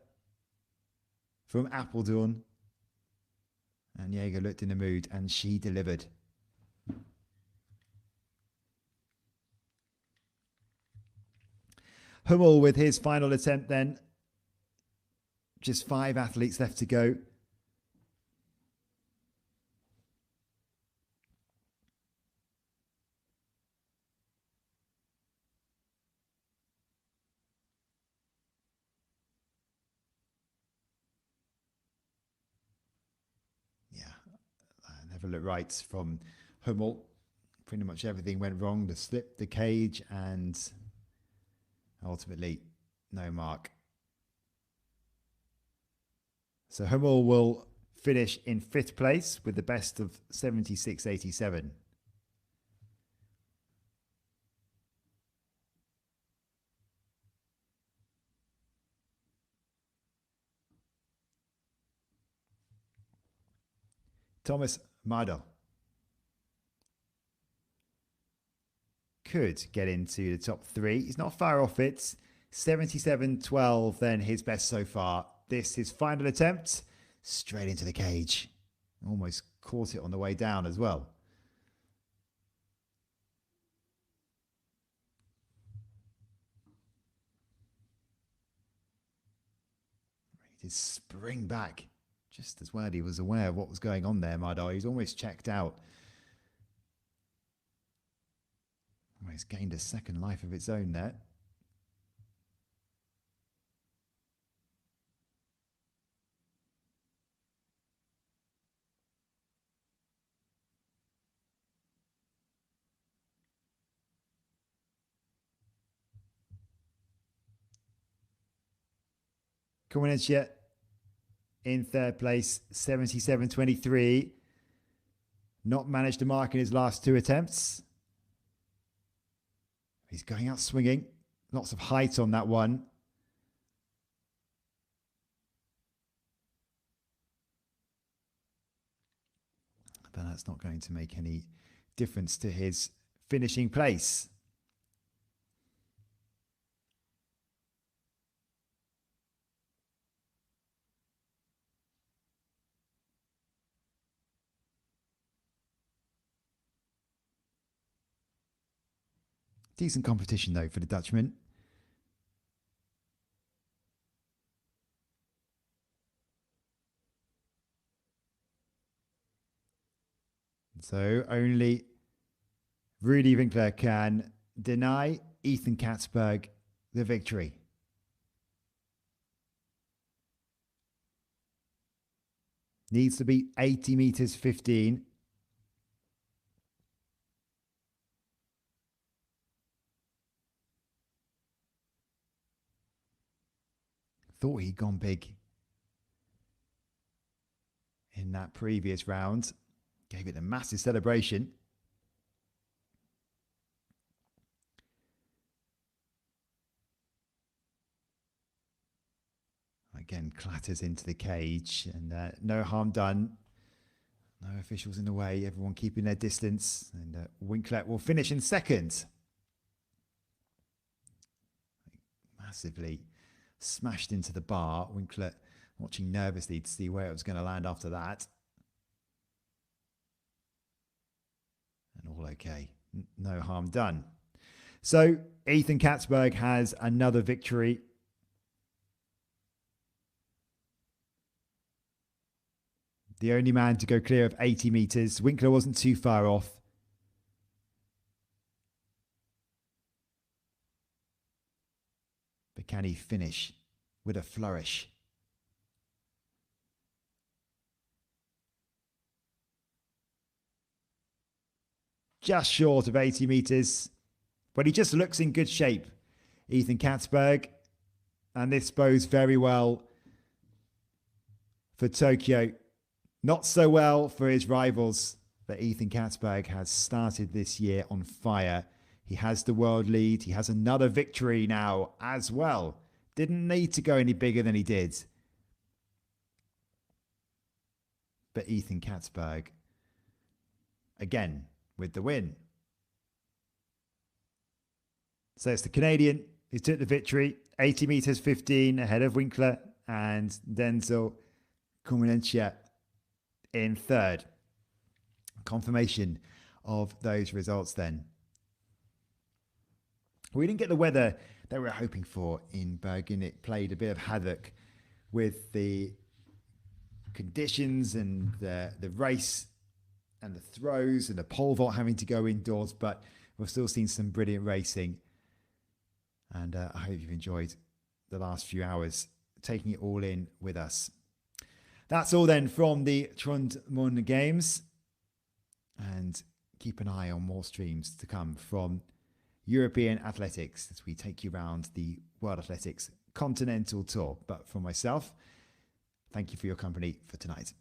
from Apeldoorn. And Jaeger looked in the mood and she delivered. Hummel with his final attempt then. Just 5 athletes left to go. Never looked right from Hummel. Pretty much everything went wrong. The slip, the cage, and ultimately no mark. So Hummel will finish in 5th place with the best of 76.87. Thomas Mardel could get into the top three. He's not far off it. 77.12, then his best so far. This his final attempt. Straight into the cage. Almost caught it on the way down as well. He did spring back just as well. He was aware of what was going on there, Madar. He's almost checked out. Almost gained a second life of its own there. Continental in third place, 77.23. Not managed to mark in his last two attempts. He's going out swinging. Lots of height on that one. But that's not going to make any difference to his finishing place. Decent competition, though, for the Dutchman. So only Rudy Winkler can deny Ethan Katzberg the victory. Needs to be 80 meters 15. Thought he'd gone big in that previous round. Gave it a massive celebration. Again, clatters into the cage and no harm done. No officials in the way, everyone keeping their distance. And Winkler will finish in second. Massively smashed into the bar. Winkler watching nervously to see where it was going to land after that. And all okay. No harm done. So Ethan Katzberg has another victory. The only man to go clear of 80 meters. Winkler wasn't too far off. But can he finish with a flourish? Just short of 80 meters. But he just looks in good shape, Ethan Katzberg. And this bodes very well for Tokyo. Not so well for his rivals, but Ethan Katzberg has started this year on fire. He has the world lead. He has another victory now as well. Didn't need to go any bigger than he did. But Ethan Katzberg, again, with the win. So it's the Canadian who took the victory. 80 meters 15 ahead of Winkler and Denzel Kumanencia in third. Confirmation of those results then. We didn't get the weather that we were hoping for in Bergen. It played a bit of havoc with the conditions and the race and the throws and the pole vault having to go indoors, but we've still seen some brilliant racing. And I hope you've enjoyed the last few hours taking it all in with us. That's all then from the Trond Mohn Games. And keep an eye on more streams to come from European athletics as we take you around the World Athletics Continental Tour. But for myself, thank you for your company for tonight.